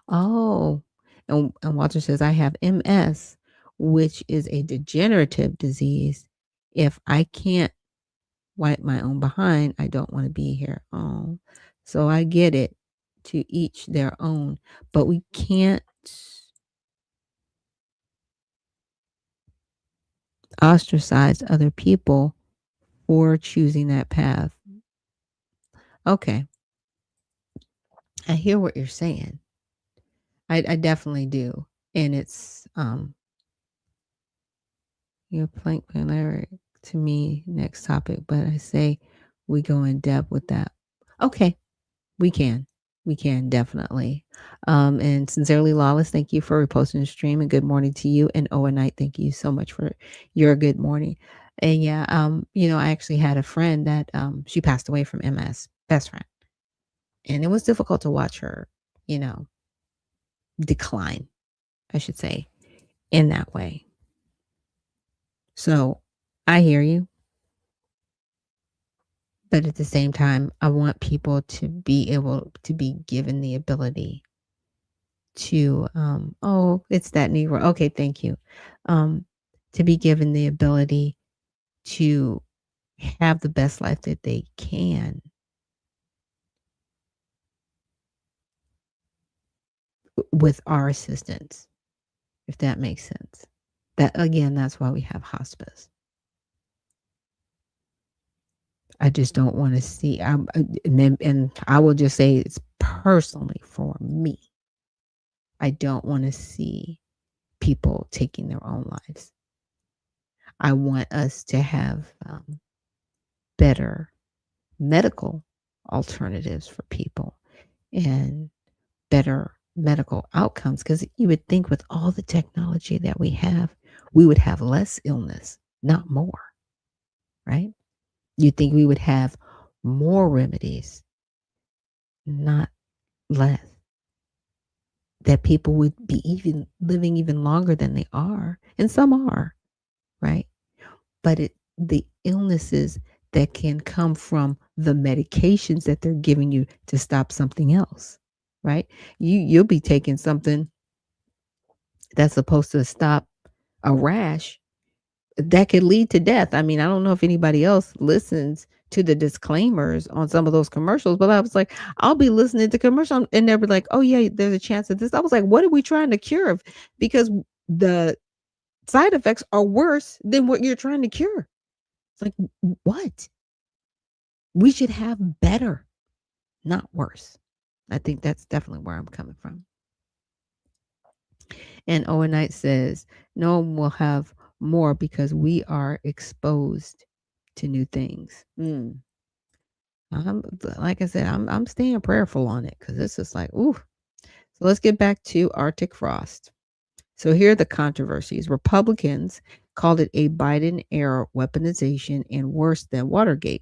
Walter says, I have MS, which is a degenerative disease. If I can't wipe my own behind, I don't want to be here. Oh, so I get it. To each their own, but we can't ostracize other people for choosing that path. Okay. I hear what you're saying. I definitely do. And it's your plank planner to me next topic, but I say we go in depth with that. Okay. We can definitely. And Sincerely Lawless, thank you for reposting the stream, and good morning to you. And Knight, thank you so much for your good morning. And yeah, I actually had a friend that she passed away from MS, best friend. And it was difficult to watch her, decline, I should say, in that way. So I hear you. But at the same time, I want people to be able to be given the ability to, oh, it's that Negro. Okay, thank you. To be given the ability to have the best life that they can with our assistance, if that makes sense. That again, that's why we have hospice. I just don't want to see. And I will just say it's personally for me. I don't want to see people taking their own lives. I want us to have better medical alternatives for people and better medical outcomes, because you would think with all the technology that we have, we would have less illness, not more, right? You'd think we would have more remedies, not less. That people would be even living even longer than they are, and some are, right? But the illnesses that can come from the medications that they're giving you to stop something else, right? You'll be taking something that's supposed to stop a rash that could lead to death. I mean, I don't know if anybody else listens to the disclaimers on some of those commercials, but I was like, I'll be listening to commercial and they'll be like, oh yeah, there's a chance of this. I was like, what are we trying to cure? Because the side effects are worse than what you're trying to cure. It's like, what? We should have better, not worse. I think that's definitely where I'm coming from. And Owen Knight says, no one will have more because we are exposed to new things. Like I said, I'm staying prayerful on it because this is like, ooh. So let's get back to Arctic frost. So here are the controversies. Republicans called it a Biden-era weaponization and worse than Watergate.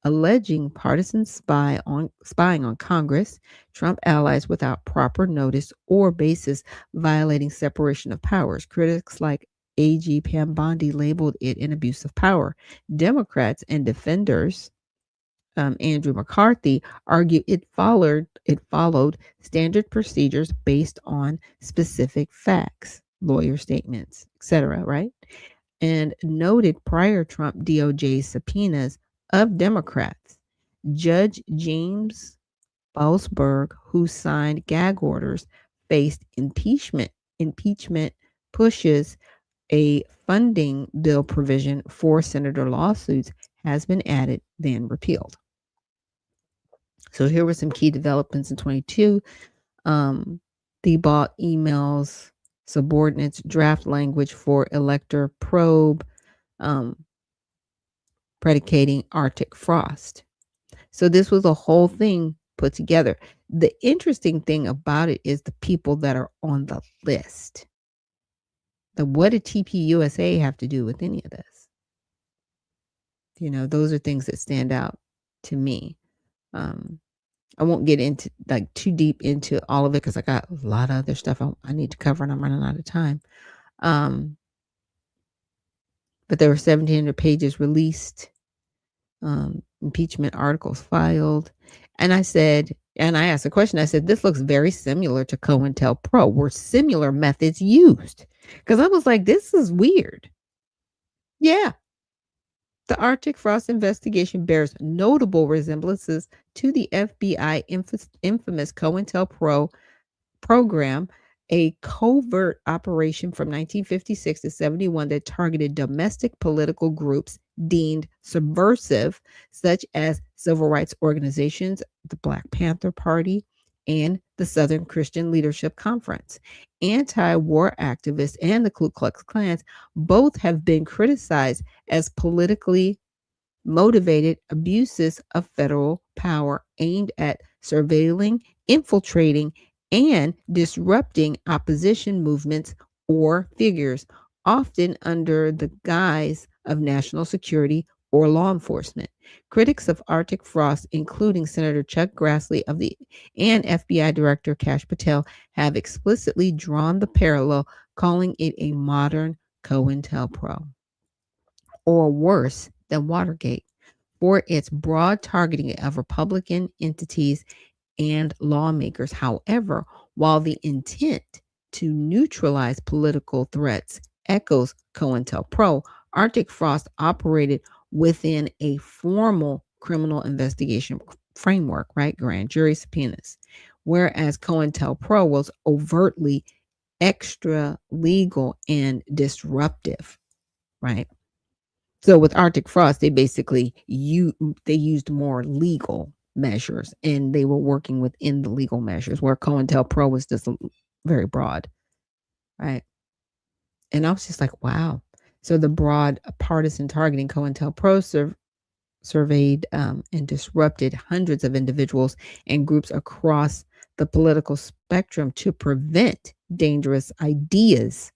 Alleging partisan spying on Congress, Trump allies without proper notice or basis, violating separation of powers. Critics like AG Pam Bondi labeled it an abuse of power. Democrats and defenders, Andrew McCarthy, argue it followed standard procedures based on specific facts, lawyer statements, etc., right? And noted prior Trump DOJ subpoenas of Democrats. Judge James Boasberg, who signed gag orders, faced impeachment. Impeachment pushes a funding bill provision for senator lawsuits has been added, then repealed. So here were some key developments in 22. Thibault emails, subordinates, draft language for elector probe, predicating Arctic frost. So this was a whole thing put together. The interesting thing about it is the people that are on the list. What did TPUSA have to do with any of this? You know, those are things that stand out to me. I won't get into like too deep into all of it because I got a lot of other stuff I need to cover and I'm running out of time. But there were 1,700 pages released, impeachment articles filed. And I said, and I asked a question, I said, this looks very similar to COINTELPRO. Were similar methods used? Because I was like, this is weird. Yeah. The Arctic frost investigation bears notable resemblances to the FBI infamous COINTELPRO program, a covert operation from 1956 to 71 that targeted domestic political groups deemed subversive, such as civil rights organizations, the Black Panther Party, and the Southern Christian Leadership Conference. Anti-war activists and the Ku Klux Klan both have been criticized as politically motivated abuses of federal power aimed at surveilling, infiltrating, and disrupting opposition movements or figures, often under the guise of national security or law enforcement. Critics of Arctic frost, including Senator Chuck Grassley and FBI Director Kash Patel, have explicitly drawn the parallel, calling it a modern COINTELPRO, or worse than Watergate, for its broad targeting of Republican entities and lawmakers. However, while the intent to neutralize political threats echoes COINTELPRO, Arctic Frost operated within a formal criminal investigation framework, right? Grand jury subpoenas. Whereas COINTELPRO was overtly extra legal and disruptive, right? So with Arctic Frost, they basically they used more legal measures and they were working within the legal measures, where COINTELPRO was just very broad, right? And I was just like, wow. So the broad partisan targeting COINTELPRO surveyed and disrupted hundreds of individuals and groups across the political spectrum to prevent dangerous ideas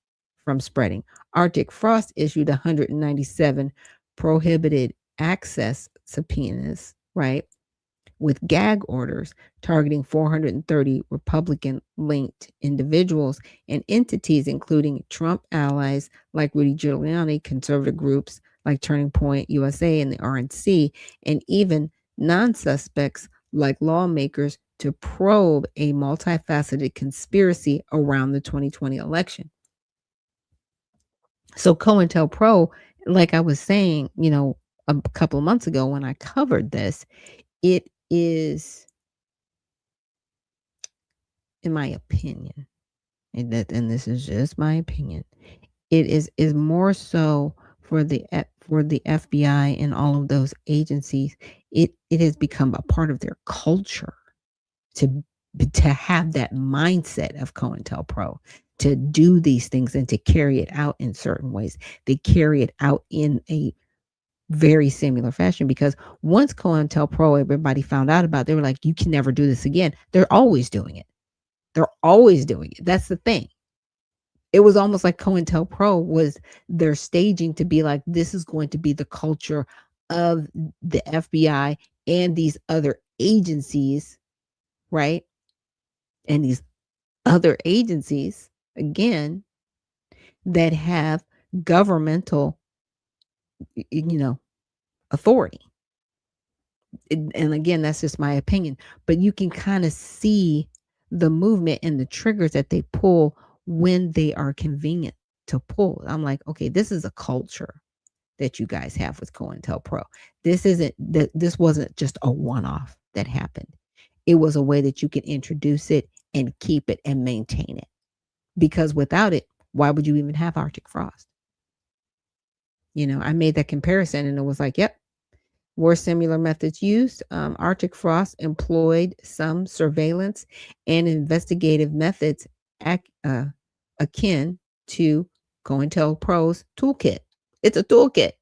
from spreading. Arctic Frost issued 197 prohibited access subpoenas, right, with gag orders targeting 430 Republican linked individuals and entities, including Trump allies like Rudy Giuliani, conservative groups like Turning Point USA and the RNC, and even non suspects like lawmakers to probe a multifaceted conspiracy around the 2020 election. So, COINTELPRO, like I was saying, a couple of months ago when I covered this, it is, in my opinion, and this is just my opinion, it is more so for the FBI and all of those agencies. It has become a part of their culture to have that mindset of COINTELPRO, to do these things and to carry it out in certain ways. They carry it out in a very similar fashion, because once COINTELPRO, everybody found out about it, they were like, you can never do this again. They're always doing it. They're always doing it. That's the thing. It was almost like COINTELPRO was their staging to be like, this is going to be the culture of the FBI and these other agencies, right? And these other agencies, again, that have governmental, authority. And again, that's just my opinion, but you can kind of see the movement and the triggers that they pull when they are convenient to pull. I'm like, okay, this is a culture that you guys have with COINTELPRO. This wasn't just a one-off that happened. It was a way that you can introduce it and keep it and maintain it. Because without it, why would you even have Arctic Frost? I made that comparison and it was like, yep, were similar methods used? Arctic Frost employed some surveillance and investigative methods akin to COINTELPRO's toolkit. It's a toolkit.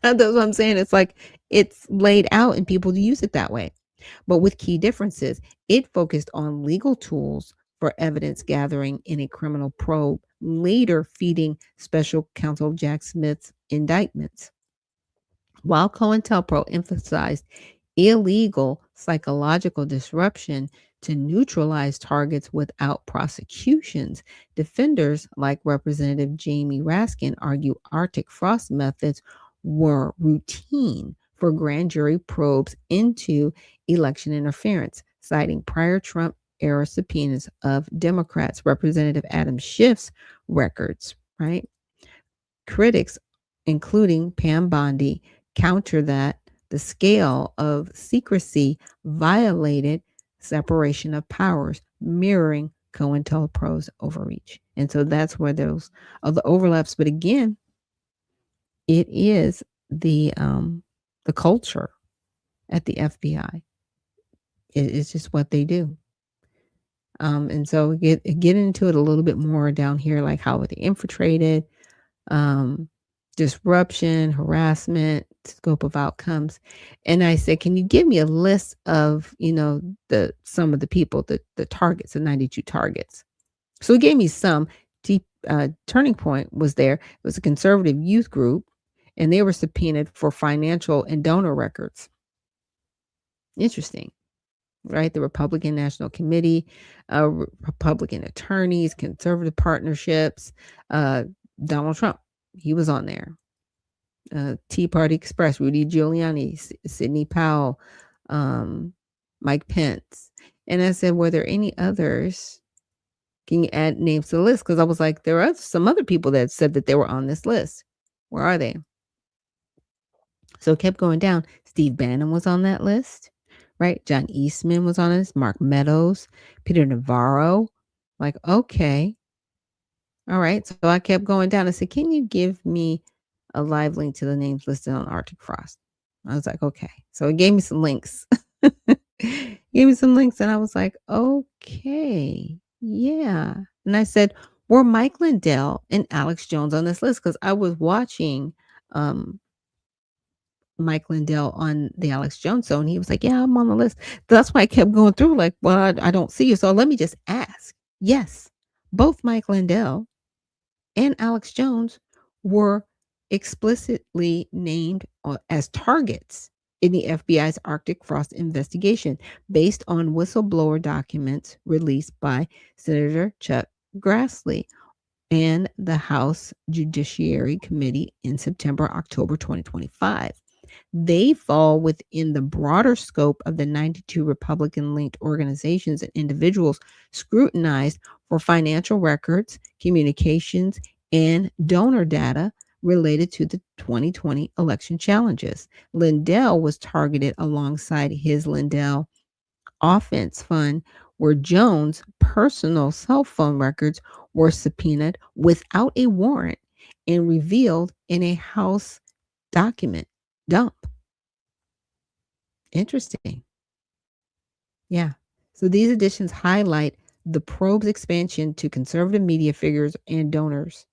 That's what I'm saying. It's like it's laid out and people use it that way. But with key differences, it focused on legal tools for evidence gathering in a criminal probe, later feeding special counsel Jack Smith's indictments. While COINTELPRO emphasized illegal psychological disruption to neutralize targets without prosecutions, defenders like Representative Jamie Raskin argue Arctic Frost methods were routine for grand jury probes into election interference, citing prior Trump era subpoenas of Democrats, Representative Adam Schiff's records, right? Critics, including Pam Bondi, counter that the scale of secrecy violated separation of powers, mirroring COINTELPRO's overreach. And so that's where those are the overlaps. But again, it is the culture at the FBI. It's just what they do. And so get into it a little bit more down here, like how they infiltrated, disruption, harassment, scope of outcomes. And I said, can you give me a list of, some of the people, the targets, the 92 targets? So he gave me some. Turning Point was there. It was a conservative youth group, and they were subpoenaed for financial and donor records. Interesting, right? The Republican National Committee, Republican attorneys, conservative partnerships, Donald Trump, he was on there. Tea Party Express, Rudy Giuliani, Sidney Powell, Mike Pence. And I said, were there any others? Can you add names to the list? Because I was like, there are some other people that said that they were on this list. Where are they? So it kept going down. Steve Bannon was on that list, right? John Eastman was on this. Mark Meadows, Peter Navarro. Like, okay. All right. So I kept going down. I said, can you give me a live link to the names listed on Arctic Frost? I was like, okay. So it gave me some links. Gave me some links, and I was like, okay, yeah. And I said, were Mike Lindell and Alex Jones on this list? Because I was watching Mike Lindell on the Alex Jones show, and he was like, yeah, I'm on the list. That's why I kept going through, like, well, I don't see you. So let me just ask. Yes, both Mike Lindell and Alex Jones were explicitly named as targets in the FBI's Arctic Frost investigation based on whistleblower documents released by Senator Chuck Grassley and the House Judiciary Committee in October 2025. They fall within the broader scope of the 92 Republican-linked organizations and individuals scrutinized for financial records, communications, and donor data related to the 2020 election challenges. Lindell was targeted alongside his Lindell Offense Fund, where Jones' personal cell phone records were subpoenaed without a warrant and revealed in a House document dump. Interesting. Yeah. So these additions highlight the probe's expansion to conservative media figures and donors.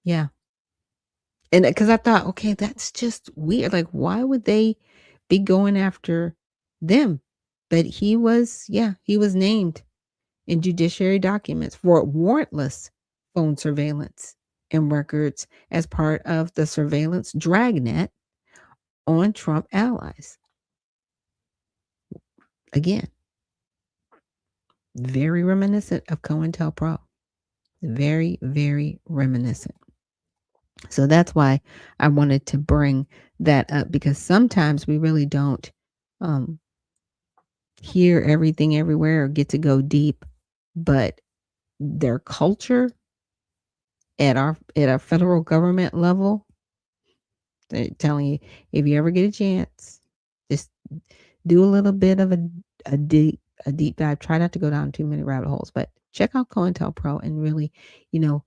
Yeah. And because I thought, okay, that's just weird. Like, why would they be going after them? But he was named in judiciary documents for warrantless phone surveillance and records as part of the surveillance dragnet on Trump allies. Again, very reminiscent of COINTELPRO. Very, very reminiscent. So that's why I wanted to bring that up, because sometimes we really don't hear everything everywhere or get to go deep, but their culture at our federal government level, they're telling you, if you ever get a chance, just do a little bit of a deep dive. Try not to go down too many rabbit holes, but check out COINTELPRO and really, in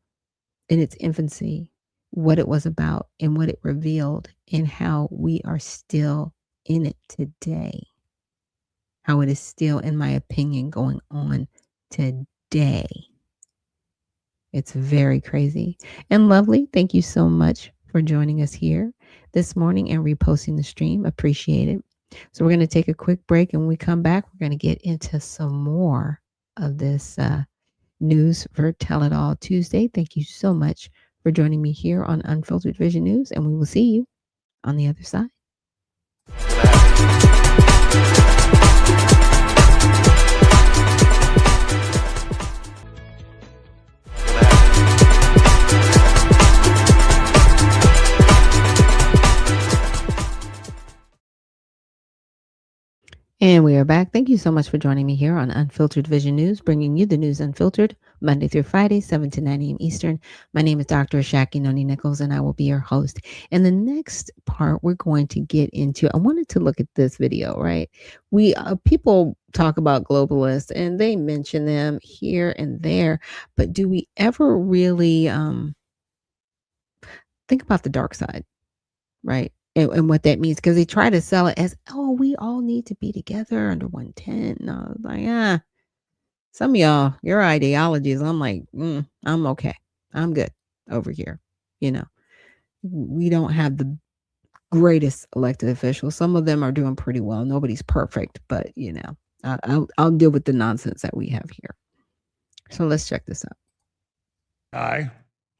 its infancy, what it was about and what it revealed and how we are still in it today. How it is still, in my opinion, going on today. It's very crazy. And Lovely, thank you so much for joining us here this morning and reposting the stream. Appreciate it. So we're going to take a quick break, and when we come back, we're going to get into some more of this news for Tell It All Tuesday. Thank you so much for joining me here on Unfiltered Vision News, and we will see you on the other side. And we are back. Thank you so much for joining me here on Unfiltered Vision News, bringing you the news unfiltered, Monday through Friday, 7 to 9 a.m. Eastern. My name is Dr. Ashaki Noni Nichols, and I will be your host. And the next part we're going to get into, I wanted to look at this video, right? People talk about globalists, and they mention them here and there, but do we ever really think about the dark side, right? And what that means, because they try to sell it as, oh, we all need to be together under one tent. And I was like, some of y'all, your ideologies, I'm like, I'm okay. I'm good over here. We don't have the greatest elected officials. Some of them are doing pretty well. Nobody's perfect, but I'll deal with the nonsense that we have here. So let's check this out.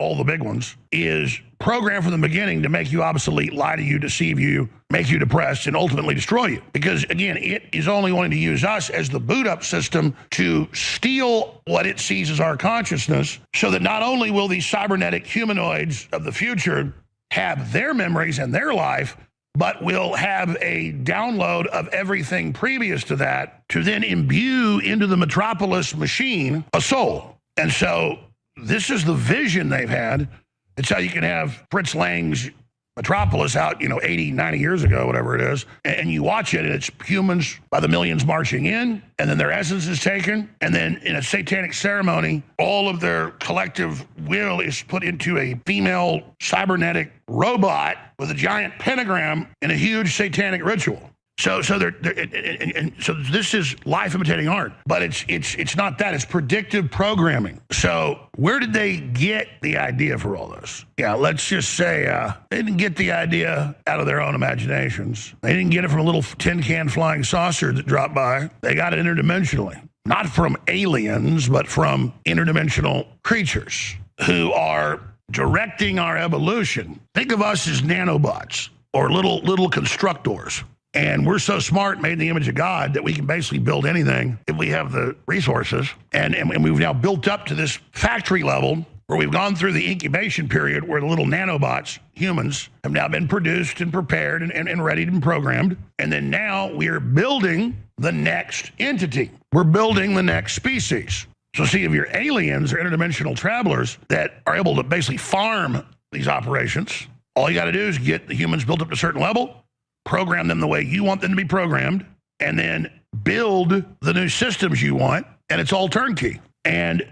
All the big ones, is programmed from the beginning to make you obsolete, lie to you, deceive you, make you depressed, and ultimately destroy you. Because again, it is only wanting to use us as the boot up system to steal what it sees as our consciousness, so that not only will these cybernetic humanoids of the future have their memories and their life, but will have a download of everything previous to that to then imbue into the metropolis machine a soul. And so this is the vision they've had. It's how you can have Fritz Lang's Metropolis out, 80, 90 years ago, whatever it is, and you watch it, and it's humans by the millions marching in, and then their essence is taken, and then in a satanic ceremony, all of their collective will is put into a female cybernetic robot with a giant pentagram in a huge satanic ritual. So so this is life imitating art, but it's not that. It's predictive programming. So where did they get the idea for all this? Yeah, let's just say they didn't get the idea out of their own imaginations. They didn't get it from a little tin can flying saucer that dropped by. They got it interdimensionally, not from aliens, but from interdimensional creatures who are directing our evolution. Think of us as nanobots or little constructors. And we're so smart, made in the image of God, that we can basically build anything if we have the resources. And we've now built up to this factory level where we've gone through the incubation period where the little nanobots, humans, have now been produced and prepared and ready and programmed. And then now we're building the next entity. We're building the next species. So see, if you're aliens or interdimensional travelers that are able to basically farm these operations, all you got to do is get the humans built up to a certain level, program them the way you want them to be programmed, and then build the new systems you want, and it's all turnkey. And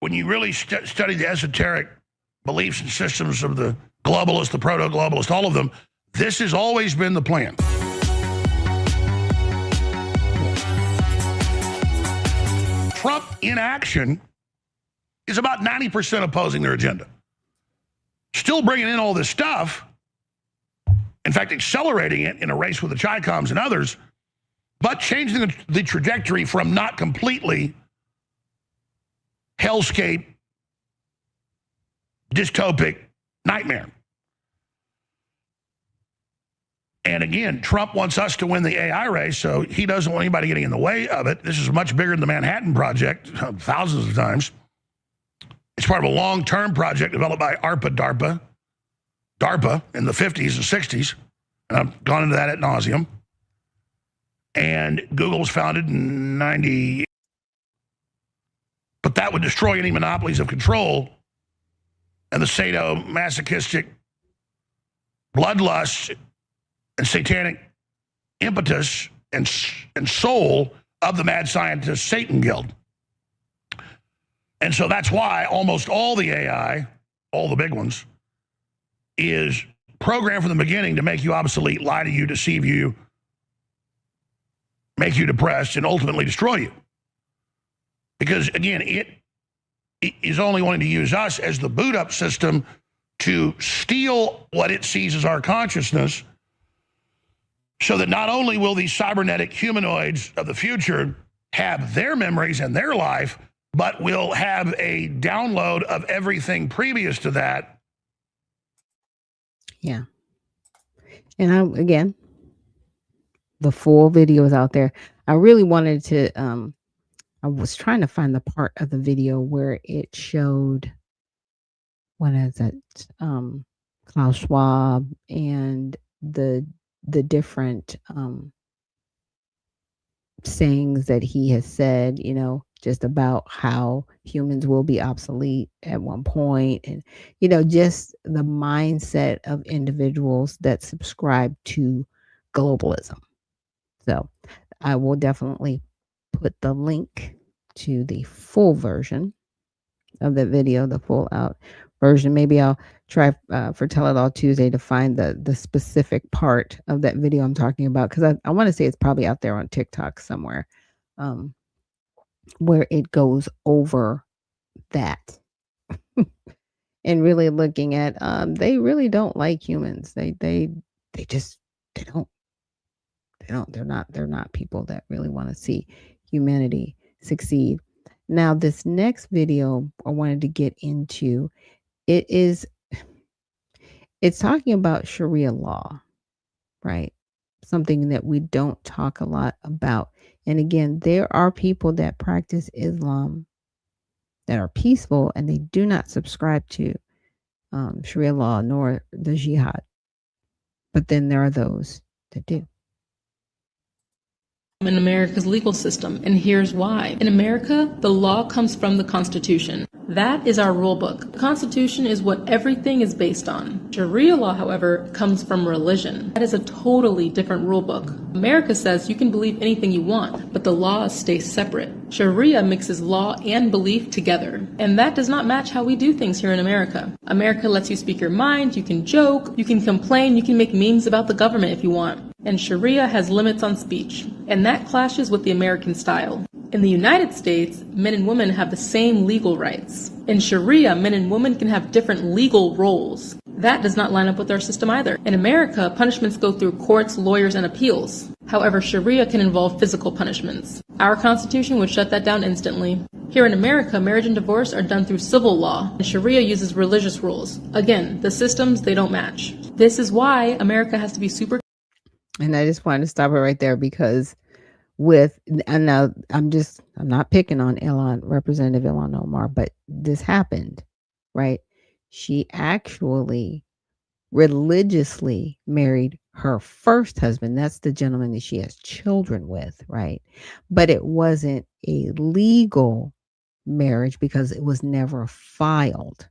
when you really study the esoteric beliefs and systems of the globalists, the proto-globalists, all of them, this has always been the plan. Trump in action is about 90% opposing their agenda. Still bringing in all this stuff, in fact, accelerating it in a race with the Chi-Coms and others, but changing the trajectory from not completely hellscape, dystopic nightmare. And again, Trump wants us to win the AI race, so he doesn't want anybody getting in the way of it. This is much bigger than the Manhattan Project, thousands of times. It's part of a long-term project developed by DARPA in the 50s and 60s, and I've gone into that ad nauseum. And Google was founded in 90, but that would destroy any monopolies of control and the sadomasochistic bloodlust and satanic impetus and soul of the mad scientist Satan Guild. And so that's why almost all the AI, all the big ones, is programmed from the beginning to make you obsolete, lie to you, deceive you, make you depressed, and ultimately destroy you. Because, again, it is only wanting to use us as the boot-up system to steal what it sees as our consciousness, so that not only will these cybernetic humanoids of the future have their memories and their life, but will have a download of everything previous to that. Yeah. And again, the full video is out there. I really wanted to, I was trying to find the part of the video where it showed, what is it? Klaus Schwab and the different sayings that he has said, just about how humans will be obsolete at one point, and just the mindset of individuals that subscribe to globalism. So I will definitely put the link to the full version of the video, the full out version. Maybe I'll try for Tell It All Tuesday to find the specific part of that video I'm talking about, because I want to say it's probably out there on TikTok somewhere, where it goes over that and really looking at they really don't like humans. They're not people that really want to see humanity succeed. Now, this next video I wanted to get into, it's talking about Sharia law, right? Something that we don't talk a lot about. And again, there are people that practice Islam that are peaceful, and they do not subscribe to Sharia law nor the jihad. But then there are those that do. In America's legal system, and here's why. In America, the law comes from the Constitution. That is our rule book. The Constitution is what everything is based on. Sharia law, however, comes from religion. That is a totally different rule book. America says you can believe anything you want, but the laws stay separate. Sharia mixes law and belief together, and that does not match how we do things here in America. America lets you speak your mind, you can joke, you can complain, you can make memes about the government if you want. And Sharia has limits on speech, and that clashes with the American style. In the United States, men and women have the same legal rights. In Sharia, men and women can have different legal roles. That does not line up with our system either. In America, punishments go through courts, lawyers, and appeals. However, Sharia can involve physical punishments. Our Constitution would shut that down instantly. Here in America, marriage and divorce are done through civil law, and Sharia uses religious rules. Again, the systems, they don't match. This is why America has to be super. And I just wanted to stop it right there because and now I'm not picking on Representative Ilhan Omar, but this happened, right? She actually religiously married her first husband. That's the gentleman that she has children with, right? But it wasn't a legal marriage because it was never filed,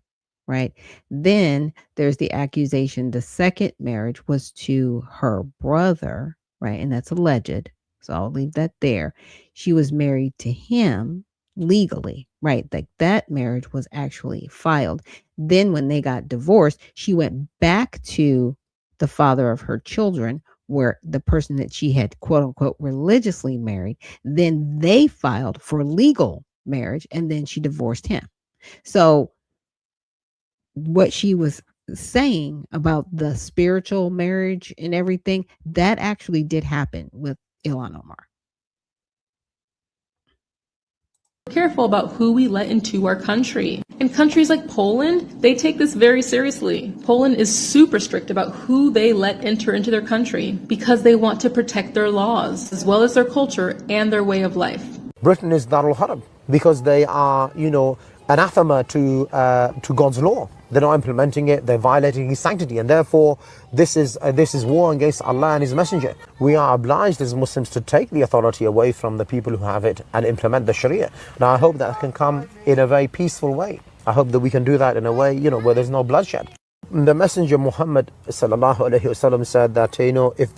right? Then there's the accusation the second marriage was to her brother, right? And that's alleged. So I'll leave that there. She was married to him legally, right? Like that marriage was actually filed. Then when they got divorced, she went back to the father of her children, where the person that she had quote unquote religiously married, then they filed for legal marriage and then she divorced him. So what she was saying about the spiritual marriage and everything, that actually did happen with Ilhan Omar. Careful about who we let into our country. In countries like Poland, they take this very seriously. Poland is super strict about who they let enter into their country because they want to protect their laws, as well as their culture and their way of life. Britain is Darul Haram because they are, anathema to God's law. They're not implementing it, they're violating His sanctity, and therefore this is war against Allah and His Messenger. We are obliged as Muslims to take the authority away from the people who have it and implement the Sharia. Now I hope that can come in a very peaceful way. I hope that we can do that in a way, where there's no bloodshed. The Messenger Muhammad sallallahu alaihi wasallam said that, if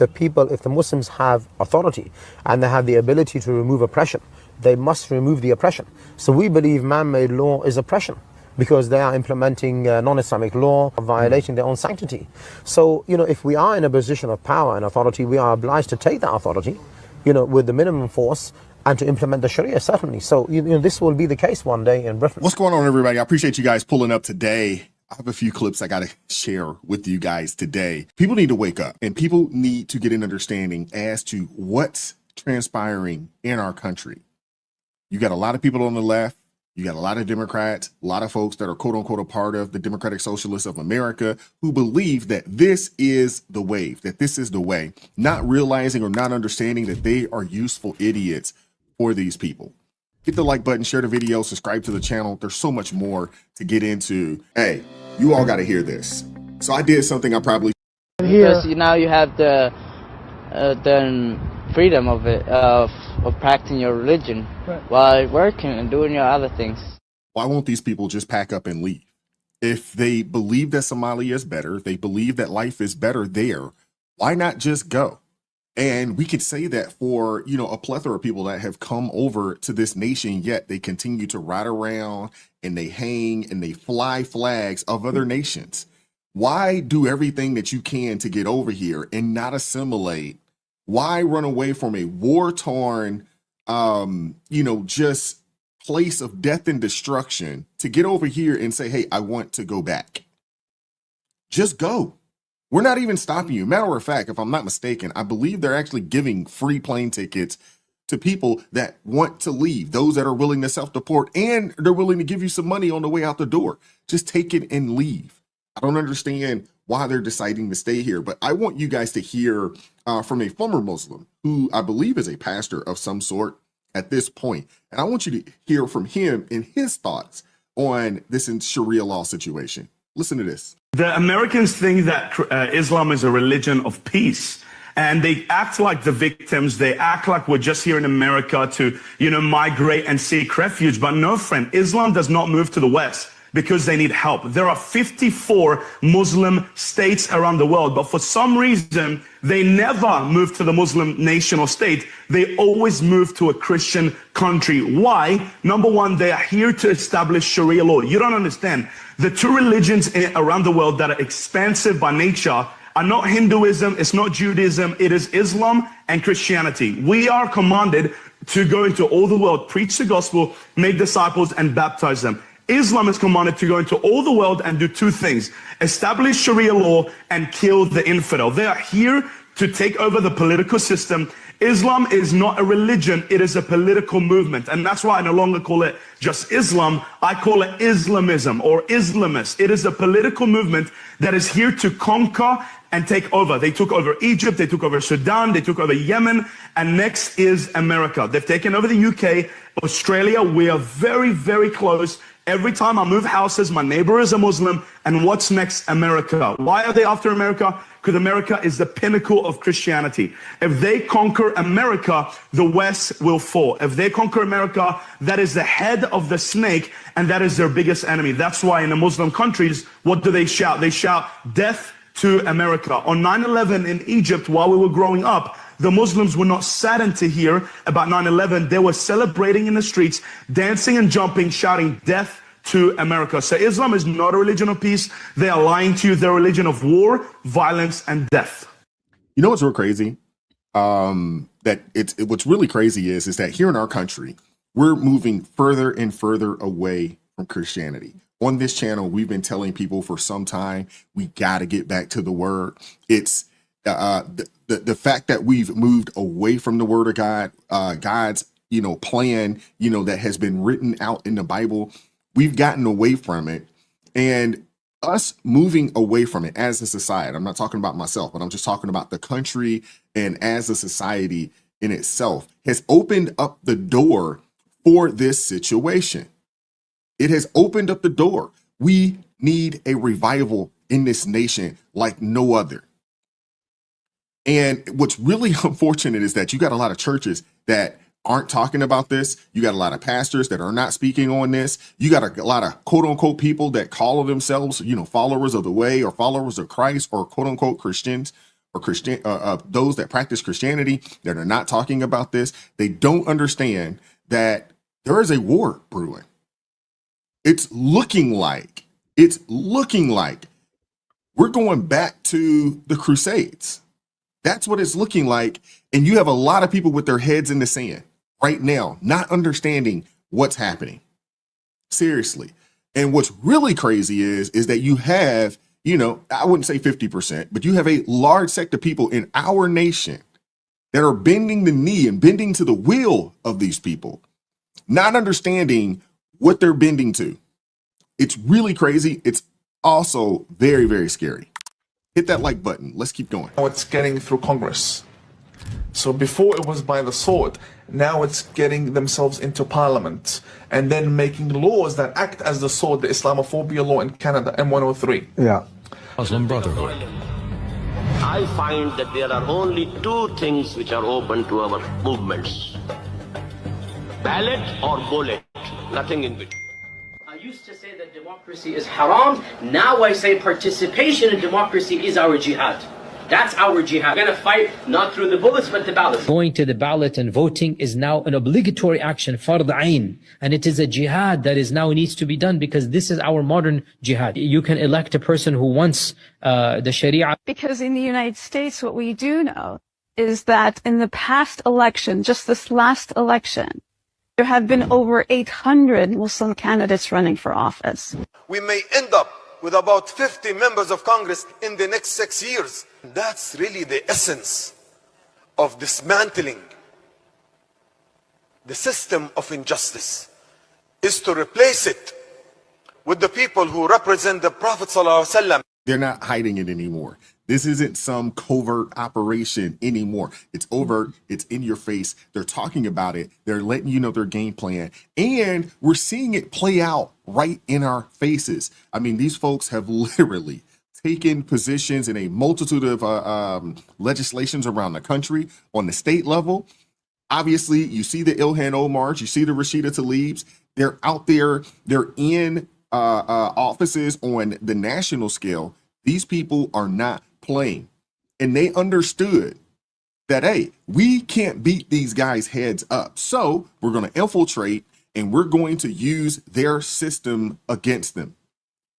the Muslims have authority and they have the ability to remove oppression, they must remove the oppression. So we believe man-made law is oppression, because they are implementing non-Islamic law, violating their own sanctity. So, if we are in a position of power and authority, we are obliged to take that authority, with the minimum force and to implement the Sharia, certainly. So, this will be the case one day in Britain. What's going on, everybody? I appreciate you guys pulling up today. I have a few clips I got to share with you guys today. People need to wake up, and people need to get an understanding as to what's transpiring in our country. You got a lot of people on the left. You got a lot of Democrats, a lot of folks that are quote unquote a part of the Democratic Socialists of America who believe that this is the wave, that this is the way, not realizing or not understanding that they are useful idiots for these people. Hit the like button, share the video, subscribe to the channel. There's so much more to get into. Hey, you all got to hear this. So I did something I probably because now you have the freedom of it, of practicing your religion, right, while working and doing your other things. Why won't these people just pack up and leave? If they believe that Somalia is better, they believe that life is better there, why not just go? And we could say that for, a plethora of people that have come over to this nation, yet they continue to ride around and they hang and they fly flags of other nations. Why do everything that you can to get over here and not assimilate? Why run away from a war-torn, just place of death and destruction to get over here and say, hey, I want to go back? Just go. We're not even stopping you. Matter of fact, if I'm not mistaken, I believe they're actually giving free plane tickets to people that want to leave, those that are willing to self-deport, and they're willing to give you some money on the way out the door. Just take it and leave. I don't understand why they're deciding to stay here, but I want you guys to hear from a former Muslim who I believe is a pastor of some sort at this point. And I want you to hear from him and his thoughts on this Sharia law situation. Listen to this. The Americans think that Islam is a religion of peace. And they act like the victims. They act like we're just here in America to, migrate and seek refuge. But no, friend, Islam does not move to the West because they need help. There are 54 Muslim states around the world, but for some reason, they never move to the Muslim nation or state. They always move to a Christian country. Why? Number one, they are here to establish Sharia law. You don't understand. The two religions around the world that are expansive by nature are not Hinduism, it's not Judaism, it is Islam and Christianity. We are commanded to go into all the world, preach the gospel, make disciples, and baptize them. Islam is commanded to go into all the world and do two things: establish Sharia law and kill the infidel. They are here to take over the political system. Islam is not a religion, it is a political movement. And that's why I no longer call it just Islam, I call it Islamism or Islamist. It is a political movement that is here to conquer and take over. They took over Egypt, they took over Sudan, they took over Yemen, and next is America. They've taken over the UK, Australia. We are very, very close. Every time I move houses, my neighbor is a Muslim. And what's next? America. Why are they after America? Because America is the pinnacle of Christianity. If they conquer America, the West will fall. If they conquer America, that is the head of the snake, and that is their biggest enemy. That's why in the Muslim countries, what do they shout? They shout, "Death to America." On 9/11 in Egypt, while we were growing up, the Muslims were not saddened to hear about 9/11. They were celebrating in the streets, dancing and jumping, shouting, "Death to America." So Islam is not a religion of peace. They are lying to you. They're a religion of war, violence, and death. You know what's real crazy? What's really crazy is that here in our country, we're moving further and further away from Christianity. On this channel, we've been telling people for some time, we got to get back to the word. It's the fact that we've moved away from the word of God, God's, plan, that has been written out in the Bible. We've gotten away from it, and us moving away from it as a society, I'm not talking about myself, but I'm just talking about the country and as a society in itself, has opened up the door for this situation. It has opened up the door. We need a revival in this nation like no other. And what's really unfortunate is that you got a lot of churches that aren't talking about this. You got a lot of pastors that are not speaking on this. You got a lot of quote unquote people that call themselves, followers of the way or followers of Christ or quote unquote Christians or those that practice Christianity that are not talking about this. They don't understand that there is a war brewing. It's looking like we're going back to the Crusades. That's what it's looking like. And you have a lot of people with their heads in the sand right now, not understanding what's happening. Seriously. And what's really crazy is that you have, I wouldn't say 50%, but you have a large sect of people in our nation that are bending the knee and bending to the will of these people, not understanding what they're bending to. It's really crazy. It's also very, very scary. Hit that like button. Let's keep going. Now it's getting through Congress. So before it was by the sword. Now it's getting themselves into parliament and then making laws that act as the sword, the Islamophobia law in Canada, M103. Yeah. Muslim Brotherhood. I find that there are only two things which are open to our movements. Ballot or bullet. Nothing in between. I used to say that democracy is haram. Now I say participation in democracy is our jihad. That's our jihad. We're going to fight not through the bullets, but the ballot. Going to the ballot and voting is now an obligatory action, fard ayn. And it is a jihad that is now needs to be done because this is our modern jihad. You can elect a person who wants the Sharia. Because in the United States, what we do know is that in the past election, just this last election, there have been over 800 Muslim candidates running for office. We may end up with about 50 members of Congress in the next 6 years. That's really the essence of dismantling the system of injustice, is to replace it with the people who represent the Prophet ﷺ. They're not hiding it anymore. This isn't some covert operation anymore. It's overt. It's in your face. They're talking about it. They're letting you know their game plan. And we're seeing it play out right in our faces. I mean, these folks have literally taken positions in a multitude of legislations around the country on the state level. Obviously, you see the Ilhan Omars, you see the Rashida Tlaibs. They're out there. They're in offices on the national scale. These people are not playing. And they understood that, hey, we can't beat these guys' heads up. So we're going to infiltrate and we're going to use their system against them.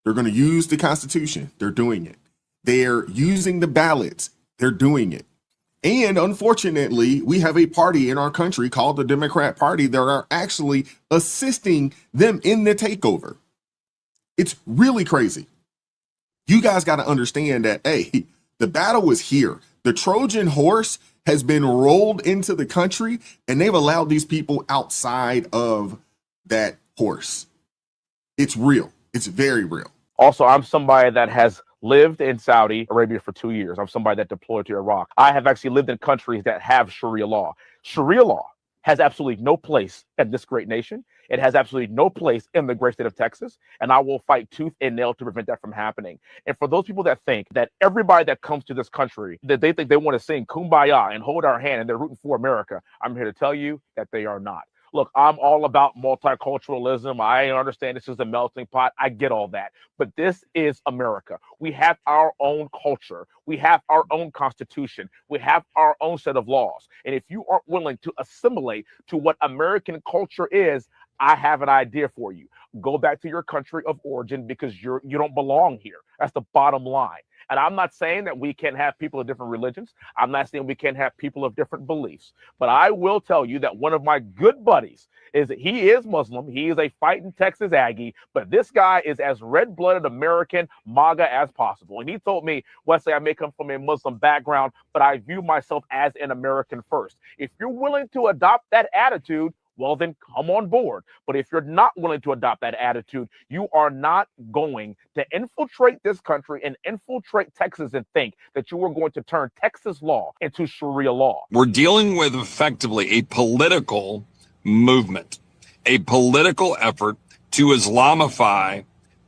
They're going to use the Constitution. They're doing it. They're using the ballots. They're doing it. And unfortunately, we have a party in our country called the Democrat Party that are actually assisting them in the takeover. It's really crazy. You guys got to understand that, hey, the battle is here. The Trojan horse has been rolled into the country, and they've allowed these people outside of that horse. It's real. It's very real. Also, I'm somebody that has lived in Saudi Arabia for 2 years. I'm somebody that deployed to Iraq. I have actually lived in countries that have Sharia law. Sharia law has absolutely no place in this great nation. It has absolutely no place in the great state of Texas, and I will fight tooth and nail to prevent that from happening. And for those people that think that everybody that comes to this country, that they think they want to sing Kumbaya and hold our hand and they're rooting for America, I'm here to tell you that they are not. Look, I'm all about multiculturalism. I understand this is a melting pot. I get all that. But this is America. We have our own culture. We have our own constitution. We have our own set of laws. And if you aren't willing to assimilate to what American culture is, I have an idea for you. Go back to your country of origin because you don't belong here. That's the bottom line. And I'm not saying that we can't have people of different religions. I'm not saying we can't have people of different beliefs. But I will tell you that one of my good buddies he is Muslim. He is a fighting Texas Aggie, but this guy is as red-blooded American MAGA as possible. And he told me, Wesley, I may come from a Muslim background, but I view myself as an American first. If you're willing to adopt that attitude, well, then come on board. But if you're not willing to adopt that attitude, you are not going to infiltrate this country and infiltrate Texas and think that you are going to turn Texas law into Sharia law. We're dealing with effectively a political movement, a political effort to Islamify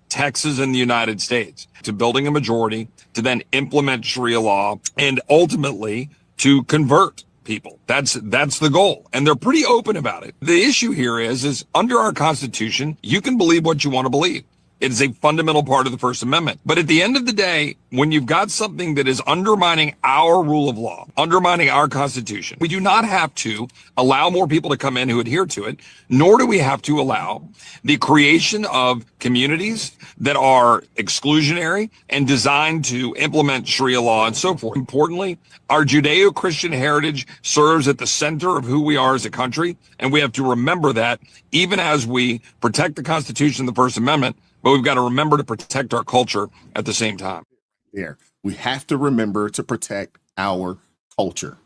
Texas and the United States, to building a majority, to then implement Sharia law, and ultimately to convert people. That's the goal. And they're pretty open about it. The issue here is under our Constitution, you can believe what you want to believe. It is a fundamental part of the First Amendment. But at the end of the day, when you've got something that is undermining our rule of law, undermining our Constitution, we do not have to allow more people to come in who adhere to it, nor do we have to allow the creation of communities that are exclusionary and designed to implement Sharia law and so forth. Importantly, our Judeo-Christian heritage serves at the center of who we are as a country, and we have to remember that even as we protect the Constitution and the First Amendment, but we've got to remember to protect our culture at the same time. There, we have to remember to protect our culture.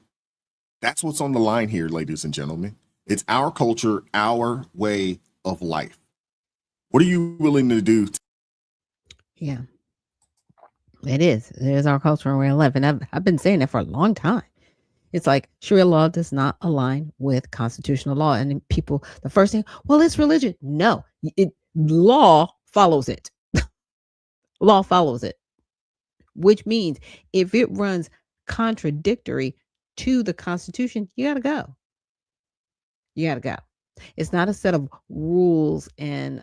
That's what's on the line here, ladies and gentlemen. It's our culture, our way of life. What are you willing to do? Yeah, it is. It is our culture and way of life. And I've been saying that for a long time. It's like Sharia law does not align with constitutional law. And then people, the first thing, well, it's religion. No, law follows it. Law follows it, which means if it runs contradictory to the Constitution, you got to go. You got to go. It's not a set of rules and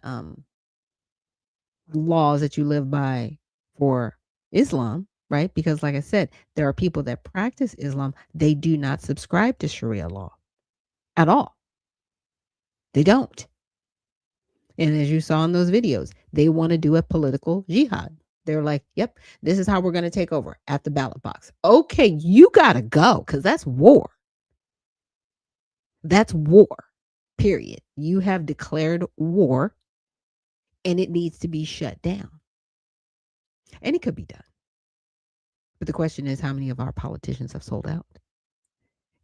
laws that you live by for Islam, right? Because like I said, there are people that practice Islam. They do not subscribe to Sharia law at all. They don't. And as you saw in those videos, they want to do a political jihad. They're like, yep, this is how we're going to take over at the ballot box. Okay, you got to go because that's war. That's war, period. You have declared war and it needs to be shut down. And it could be done. But the question is, how many of our politicians have sold out?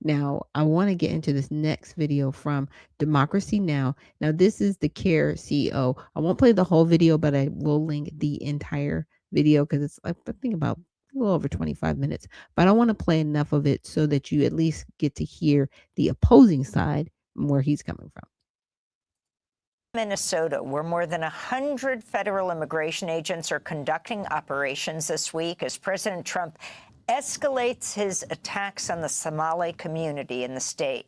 Now, I want to get into this next video from Democracy Now! Now, this is the CARE CEO. I won't play the whole video, but I will link the entire video because it's, I think, about a little over 25 minutes, but I want to play enough of it so that you at least get to hear the opposing side and where he's coming from. Minnesota, where more than 100 federal immigration agents are conducting operations this week as President Trump escalates his attacks on the Somali community in the state.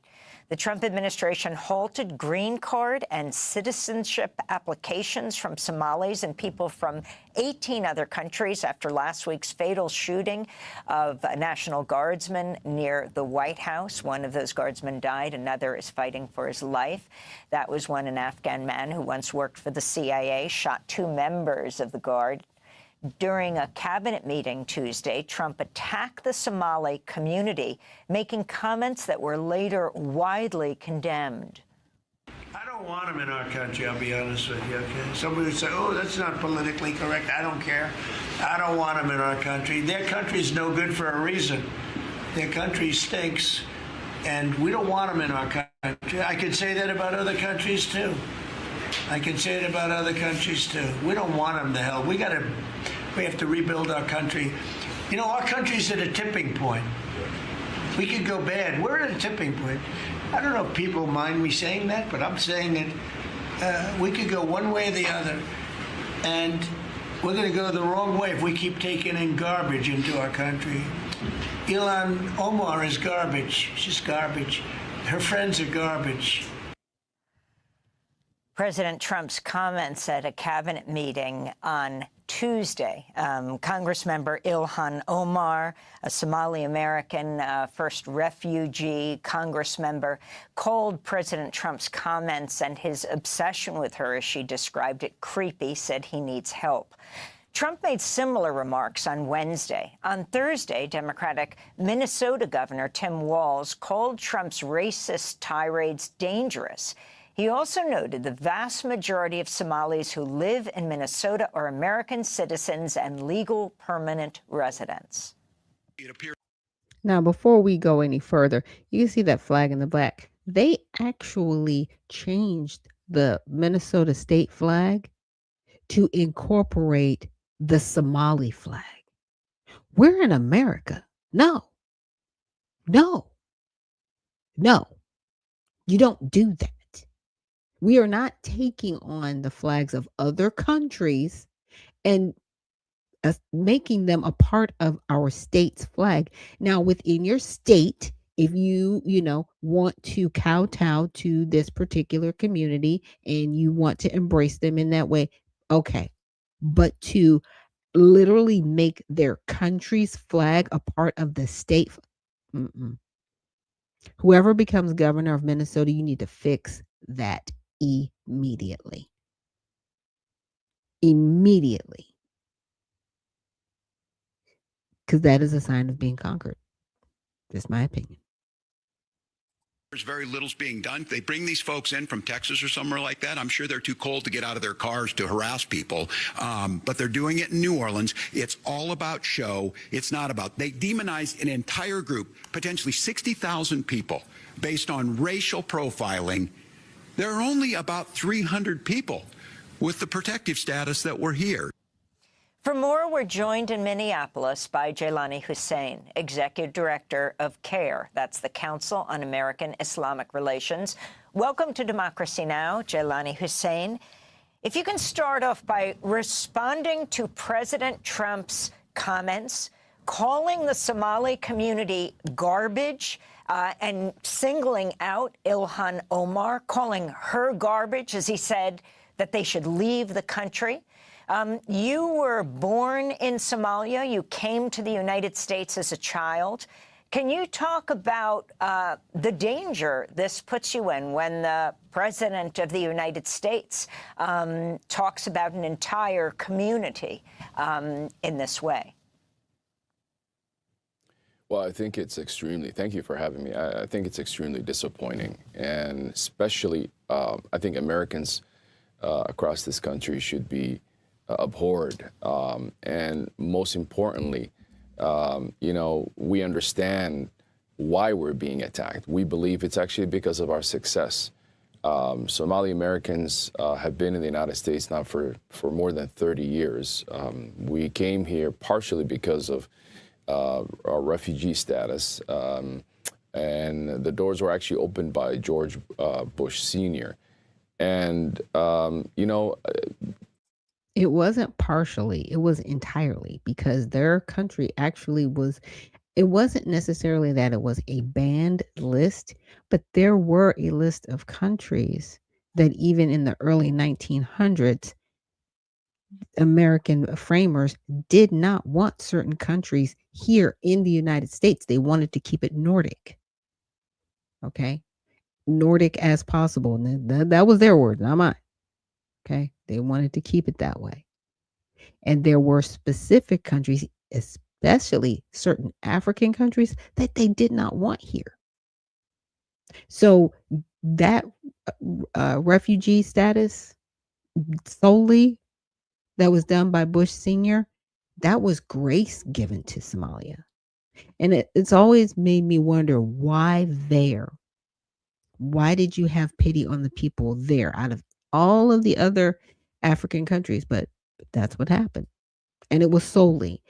The Trump administration halted green card and citizenship applications from Somalis and people from 18 other countries after last week's fatal shooting of a National Guardsman near the White House. One of those guardsmen died. Another is fighting for his life. That was when an Afghan man who once worked for the CIA shot 2 members of the Guard. During a cabinet meeting Tuesday, Trump attacked the Somali community, making comments that were later widely condemned. I don't want them in our country, I'll be honest with you, okay? Somebody would say, oh, that's not politically correct. I don't care. I don't want them in our country. Their country's no good for a reason. Their country stinks, and we don't want them in our country. I could say that about other countries, too. I can say it about other countries, too. We don't want them to hell. We have to rebuild our country. You know, our country's at a tipping point. We could go bad. We're at a tipping point. I don't know if people mind me saying that, but I'm saying it. We could go one way or the other, and we're going to go the wrong way if we keep taking in garbage into our country. Ilhan Omar is garbage. She's garbage. Her friends are garbage. President Trump's comments at a cabinet meeting on Tuesday. Congressmember Ilhan Omar, a Somali-American first refugee Congressmember, called President Trump's comments and his obsession with her, as she described it, creepy, said he needs help. Trump made similar remarks on Wednesday. On Thursday, Democratic Minnesota Governor Tim Walz called Trump's racist tirades dangerous. He also noted the vast majority of Somalis who live in Minnesota are American citizens and legal permanent residents. Now, before we go any further, you can see that flag in the back. They actually changed the Minnesota state flag to incorporate the Somali flag. We're in America. No. You don't do that. We are not taking on the flags of other countries and making them a part of our state's flag. Now, within your state, if you want to kowtow to this particular community and you want to embrace them in that way, okay. But to literally make their country's flag a part of the state, whoever becomes governor of Minnesota, you need to fix that immediately. Because that is a sign of being conquered. Just my opinion. There's very little's being done. They bring these folks in from Texas or somewhere like that. I'm sure they're too cold to get out of their cars to harass people, but they're doing it in New Orleans. It's all about show. It's not about, they demonized an entire group, potentially 60,000 people, based on racial profiling. There are only about 300 people with the protective status that were here. For more, we're joined in Minneapolis by Jailani Hussein, Executive Director of CARE. That's the Council on American Islamic Relations. Welcome to Democracy Now!, Jailani Hussein. If you can start off by responding to President Trump's comments, calling the Somali community garbage, and singling out Ilhan Omar, calling her garbage, as he said, that they should leave the country. You were born in Somalia. You came to the United States as a child. Can you talk about the danger this puts you in when the President of the United States talks about an entire community in this way? Well, I think it's extremely, thank you for having me. I think it's extremely disappointing. And especially, I think Americans across this country should be abhorred. And most importantly, we understand why we're being attacked. We believe it's actually because of our success. Somali Americans have been in the United States now for more than 30 years. We came here partially because of refugee status. And the doors were actually opened by George Bush Sr. And, It wasn't partially, it was entirely, because their country actually was, it wasn't necessarily that it was a banned list, but there were a list of countries that even in the early 1900s, American framers did not want certain countries here in the United States. They wanted to keep it Nordic. Okay. Nordic as possible. And that was their word, not mine. Okay. They wanted to keep it that way. And there were specific countries, especially certain African countries, that they did not want here. So that refugee status solely that was done by Bush Sr., that was grace given to Somalia. And it's always made me wonder, why there? Why did you have pity on the people there out of all of the other African countries? But that's what happened. And it was solely,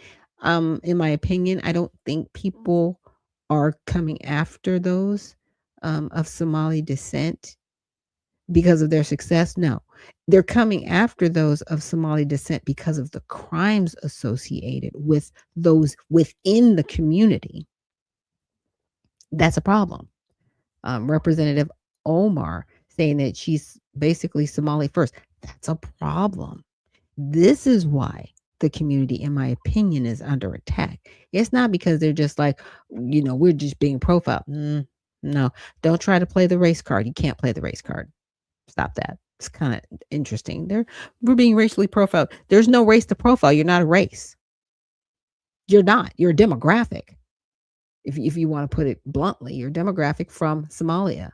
in my opinion, I don't think people are coming after those of Somali descent because of their success. No, they're coming after those of Somali descent because of the crimes associated with those within the community. That's a problem. Representative Omar saying that she's basically Somali first. That's a problem. This is why the community, in my opinion, is under attack. It's not because they're just like, we're just being profiled. No, don't try to play the race card. You can't play the race card. Stop that. It's kind of interesting. We're being racially profiled. There's no race to profile. You're not a race. You're not. You're a demographic. If you want to put it bluntly, you're demographic from Somalia.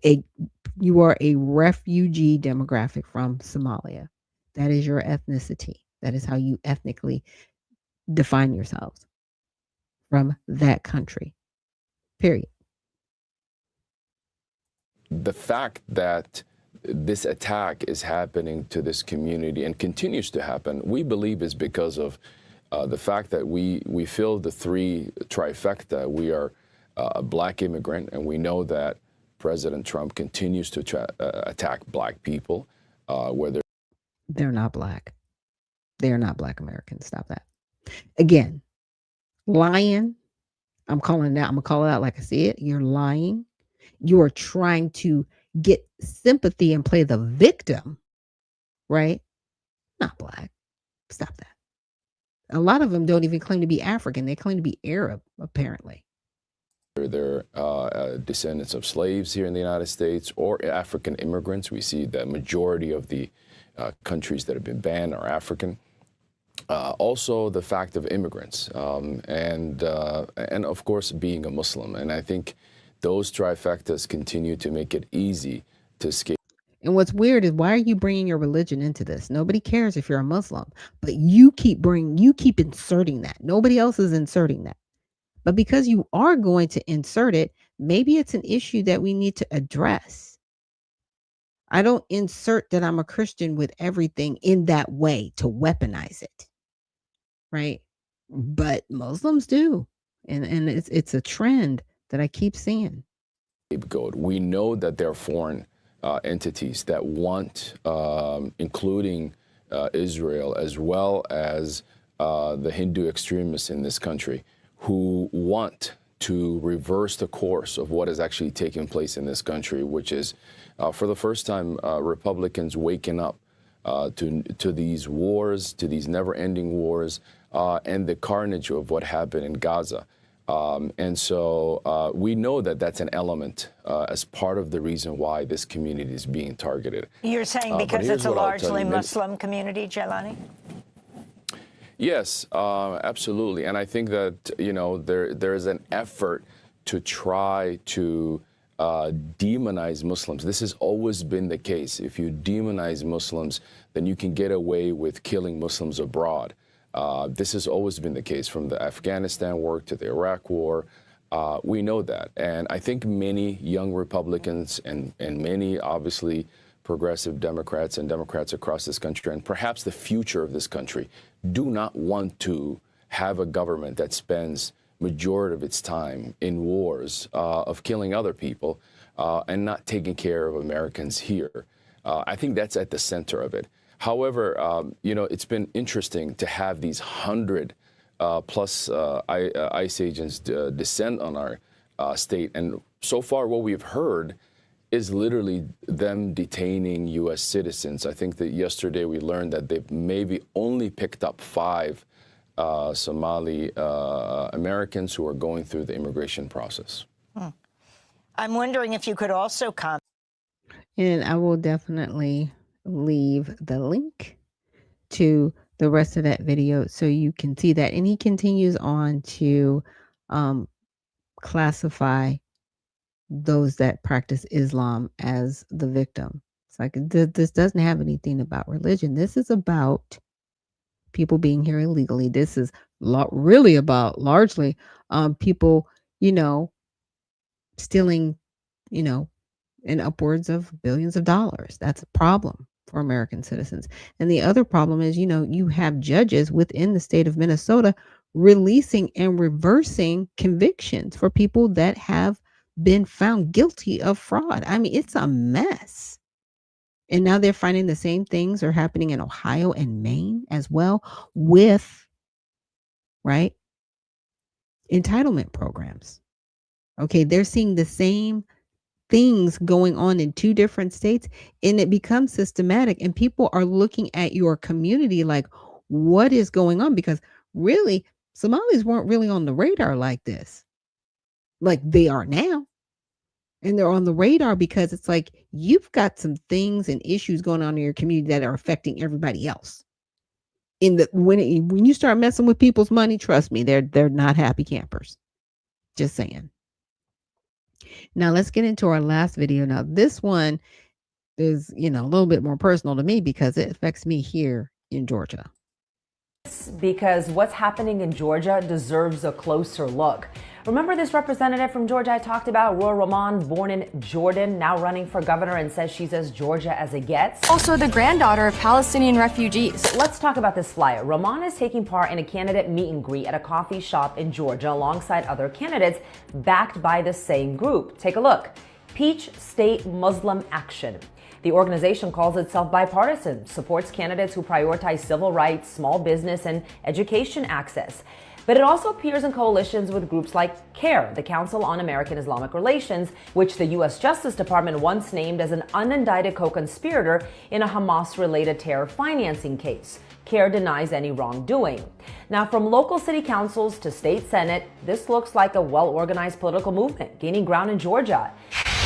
You are a refugee demographic from Somalia. That is your ethnicity. That is how you ethnically define yourselves from that country. Period. The fact that this attack is happening to this community and continues to happen, we believe is because of the fact that we feel the three trifecta. We are a black immigrant, and we know that President Trump continues to attack black people, whether they're not black. They are not black Americans. Stop that. Again, lying. I'm calling it out. I'm going to call it out like I see it. You're lying. You are trying to get sympathy and play the victim, right? Not black. Stop that. A lot of them don't even claim to be African. They claim to be Arab, apparently. they're descendants of slaves here in the United States or African immigrants. We see the majority of the countries that have been banned are African. Also, the fact of immigrants and of course, being a Muslim. And I think those trifectas continue to make it easy to escape. And what's weird is, why are you bringing your religion into this? Nobody cares if you're a Muslim, but you keep inserting that. Nobody else is inserting that. But because you are going to insert it, maybe it's an issue that we need to address. I don't insert that I'm a Christian with everything in that way to weaponize it. Right? But Muslims do. And it's a trend that I keep seeing. We know that there are foreign entities that want, including Israel, as well as the Hindu extremists in this country, who want to reverse the course of what is actually taking place in this country, which is, for the first time, Republicans waking up to these wars, to these never-ending wars, and the carnage of what happened in Gaza. And so we know that that's an element as part of the reason why this community is being targeted. You're saying because it's a largely Muslim community, Jelani? Yes, absolutely. And I think that, you know, there is an effort to try to demonize Muslims. This has always been the case. If you demonize Muslims, then you can get away with killing Muslims abroad. This has always been the case, from the Afghanistan war to the Iraq war. We know that. And I think many young Republicans and many, obviously, progressive Democrats and Democrats across this country, and perhaps the future of this country, do not want to have a government that spends majority of its time in wars of killing other people and not taking care of Americans here. I think that's at the center of it. However, you know, it's been interesting to have these 100 plus ICE agents descend on our state. And so far, what we've heard is literally them detaining U.S. citizens. I think that yesterday we learned that they've maybe only picked up 5 Somali Americans who are going through the immigration process. I'm wondering if you could also comment. And I will definitely leave the link to the rest of that video so you can see that. And he continues on to classify those that practice Islam as the victim. It's like this doesn't have anything about religion. This is about people being here illegally. This is really about largely people, you know, stealing, you know, in upwards of billions of dollars. That's a problem for American citizens. And the other problem is, you know, you have judges within the state of Minnesota releasing and reversing convictions for people that have been found guilty of fraud. I mean, it's a mess. And now they're finding the same things are happening in Ohio and Maine as well with, right, entitlement programs. Okay, they're seeing the same things going on in 2 different states, and it becomes systematic, and people are looking at your community like, what is going on? Because really, Somalis weren't really on the radar like this. Like they are now. And they're on the radar because it's like you've got some things and issues going on in your community that are affecting everybody else. When you start messing with people's money, trust me, they're not happy campers. Just saying. Now let's get into our last video. Now this one is, you know, a little bit more personal to me because it affects me here in Georgia. Because what's happening in Georgia deserves a closer look. Remember this representative from Georgia I talked about, Roar Rahman, born in Jordan, now running for governor and says she's as Georgia as it gets? Also the granddaughter of Palestinian refugees. Let's talk about this flyer. Rahman is taking part in a candidate meet and greet at a coffee shop in Georgia alongside other candidates backed by the same group. Take a look. Peach State Muslim Action. The organization calls itself bipartisan, supports candidates who prioritize civil rights, small business, and education access. But it also appears in coalitions with groups like CARE, the Council on American Islamic Relations, which the U.S. Justice Department once named as an unindicted co-conspirator in a Hamas-related terror financing case. CARE denies any wrongdoing. Now, from local city councils to state senate, this looks like a well-organized political movement gaining ground in Georgia.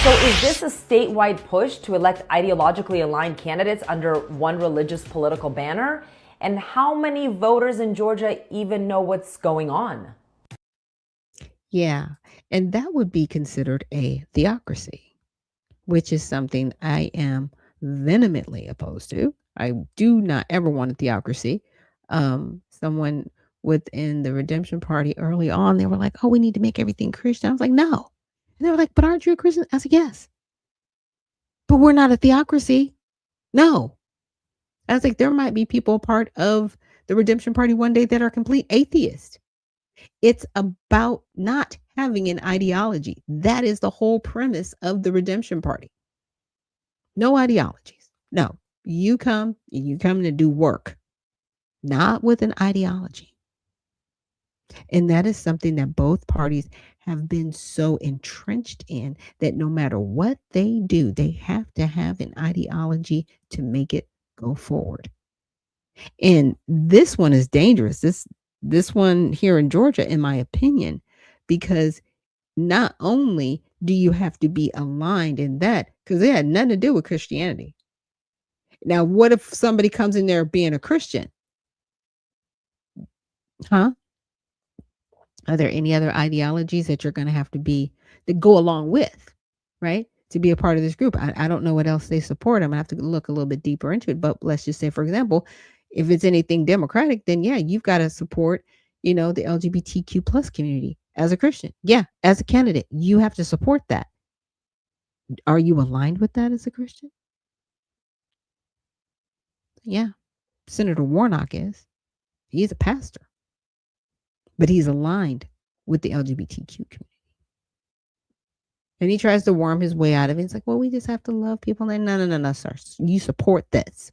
So is this a statewide push to elect ideologically aligned candidates under one religious political banner? And how many voters in Georgia even know what's going on? Yeah, and that would be considered a theocracy, which is something I am vehemently opposed to. I do not ever want a theocracy. Someone within the Redemption Party early on, they were like, oh, we need to make everything Christian. I was like, no. And they were like, but aren't you a Christian? I said, yes. But we're not a theocracy. No. I was like, there might be people part of the Redemption Party one day that are complete atheists. It's about not having an ideology. That is the whole premise of the Redemption Party. No ideologies. No, you come to do work, not with an ideology. And that is something that both parties have been so entrenched in that no matter what they do, they have to have an ideology to make it go forward. And this one is dangerous. This one here in Georgia, in my opinion, because not only do you have to be aligned in that, because it had nothing to do with Christianity. Now, what if somebody comes in there being a Christian? Huh? Are there any other ideologies that you're going to have to go along with, right? To be a part of this group. I don't know what else they support. I'm going to have to look a little bit deeper into it. But let's just say, for example, if it's anything democratic, then yeah, you've got to support, the LGBTQ plus community as a Christian. Yeah, as a candidate, you have to support that. Are you aligned with that as a Christian? Yeah. Senator Warnock is. He's a pastor. but he's aligned with the LGBTQ community. And he tries to worm his way out of it. It's like, well, we just have to love people. And no, sir. You support this.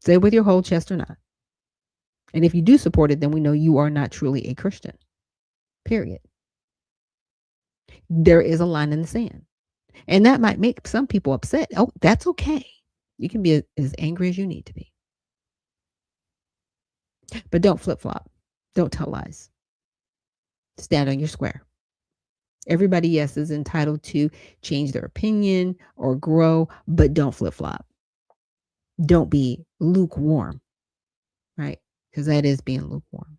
Say it with your whole chest or not. And if you do support it, then we know you are not truly a Christian. Period. There is a line in the sand. And that might make some people upset. Oh, that's okay. You can be as angry as you need to be. But don't flip-flop. Don't tell lies. Stand on your square. Everybody, yes, is entitled to change their opinion or grow, but don't flip-flop. Don't be lukewarm, right? Because that is being lukewarm.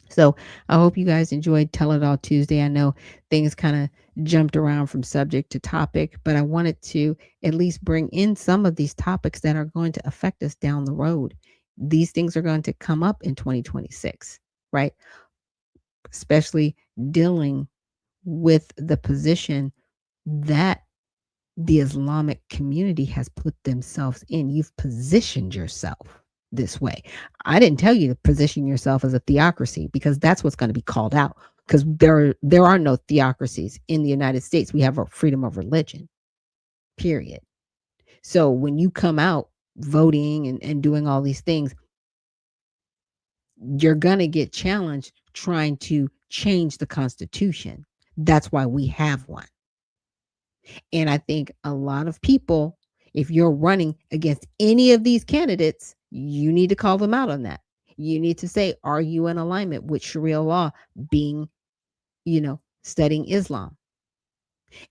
So I hope you guys enjoyed Tell It All Tuesday. I know things kind of jumped around from subject to topic, but I wanted to at least bring in some of these topics that are going to affect us down the road. These things are going to come up in 2026, right? Especially dealing with the position that the Islamic community has put themselves in. You've positioned yourself this way. I didn't tell you to position yourself as a theocracy, because that's what's going to be called out, because there are no theocracies in the United States. We have a freedom of religion, period. So when you come out voting and doing all these things, you're going to get challenged trying to change the Constitution. That's why we have one. And I think a lot of people, if you're running against any of these candidates, you need to call them out on that. You need to say, are you in alignment with Sharia law, being, studying Islam?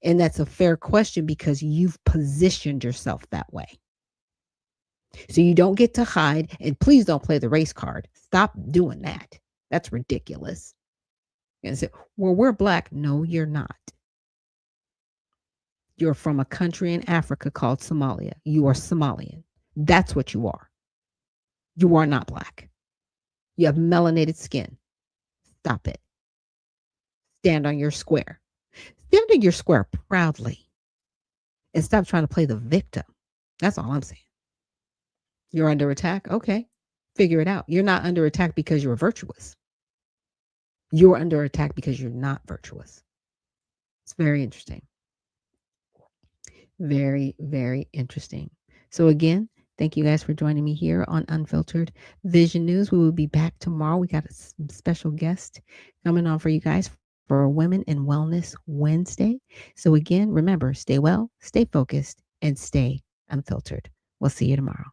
And that's a fair question, because you've positioned yourself that way. So you don't get to hide, and please don't play the race card. Stop doing that. That's ridiculous. And say, well, we're black. No, you're not. You're from a country in Africa called Somalia. You are Somalian. That's what you are. You are not black. You have melanated skin. Stop it. Stand on your square. Stand on your square proudly. And stop trying to play the victim. That's all I'm saying. You're under attack? Okay. Figure it out. You're not under attack because you're virtuous. You're under attack because you're not virtuous. It's very interesting. Very, very interesting. So again, thank you guys for joining me here on Unfiltered Vision News. We will be back tomorrow. We got a special guest coming on for you guys for Women in Wellness Wednesday. So again, remember, stay well, stay focused, and stay unfiltered. We'll see you tomorrow.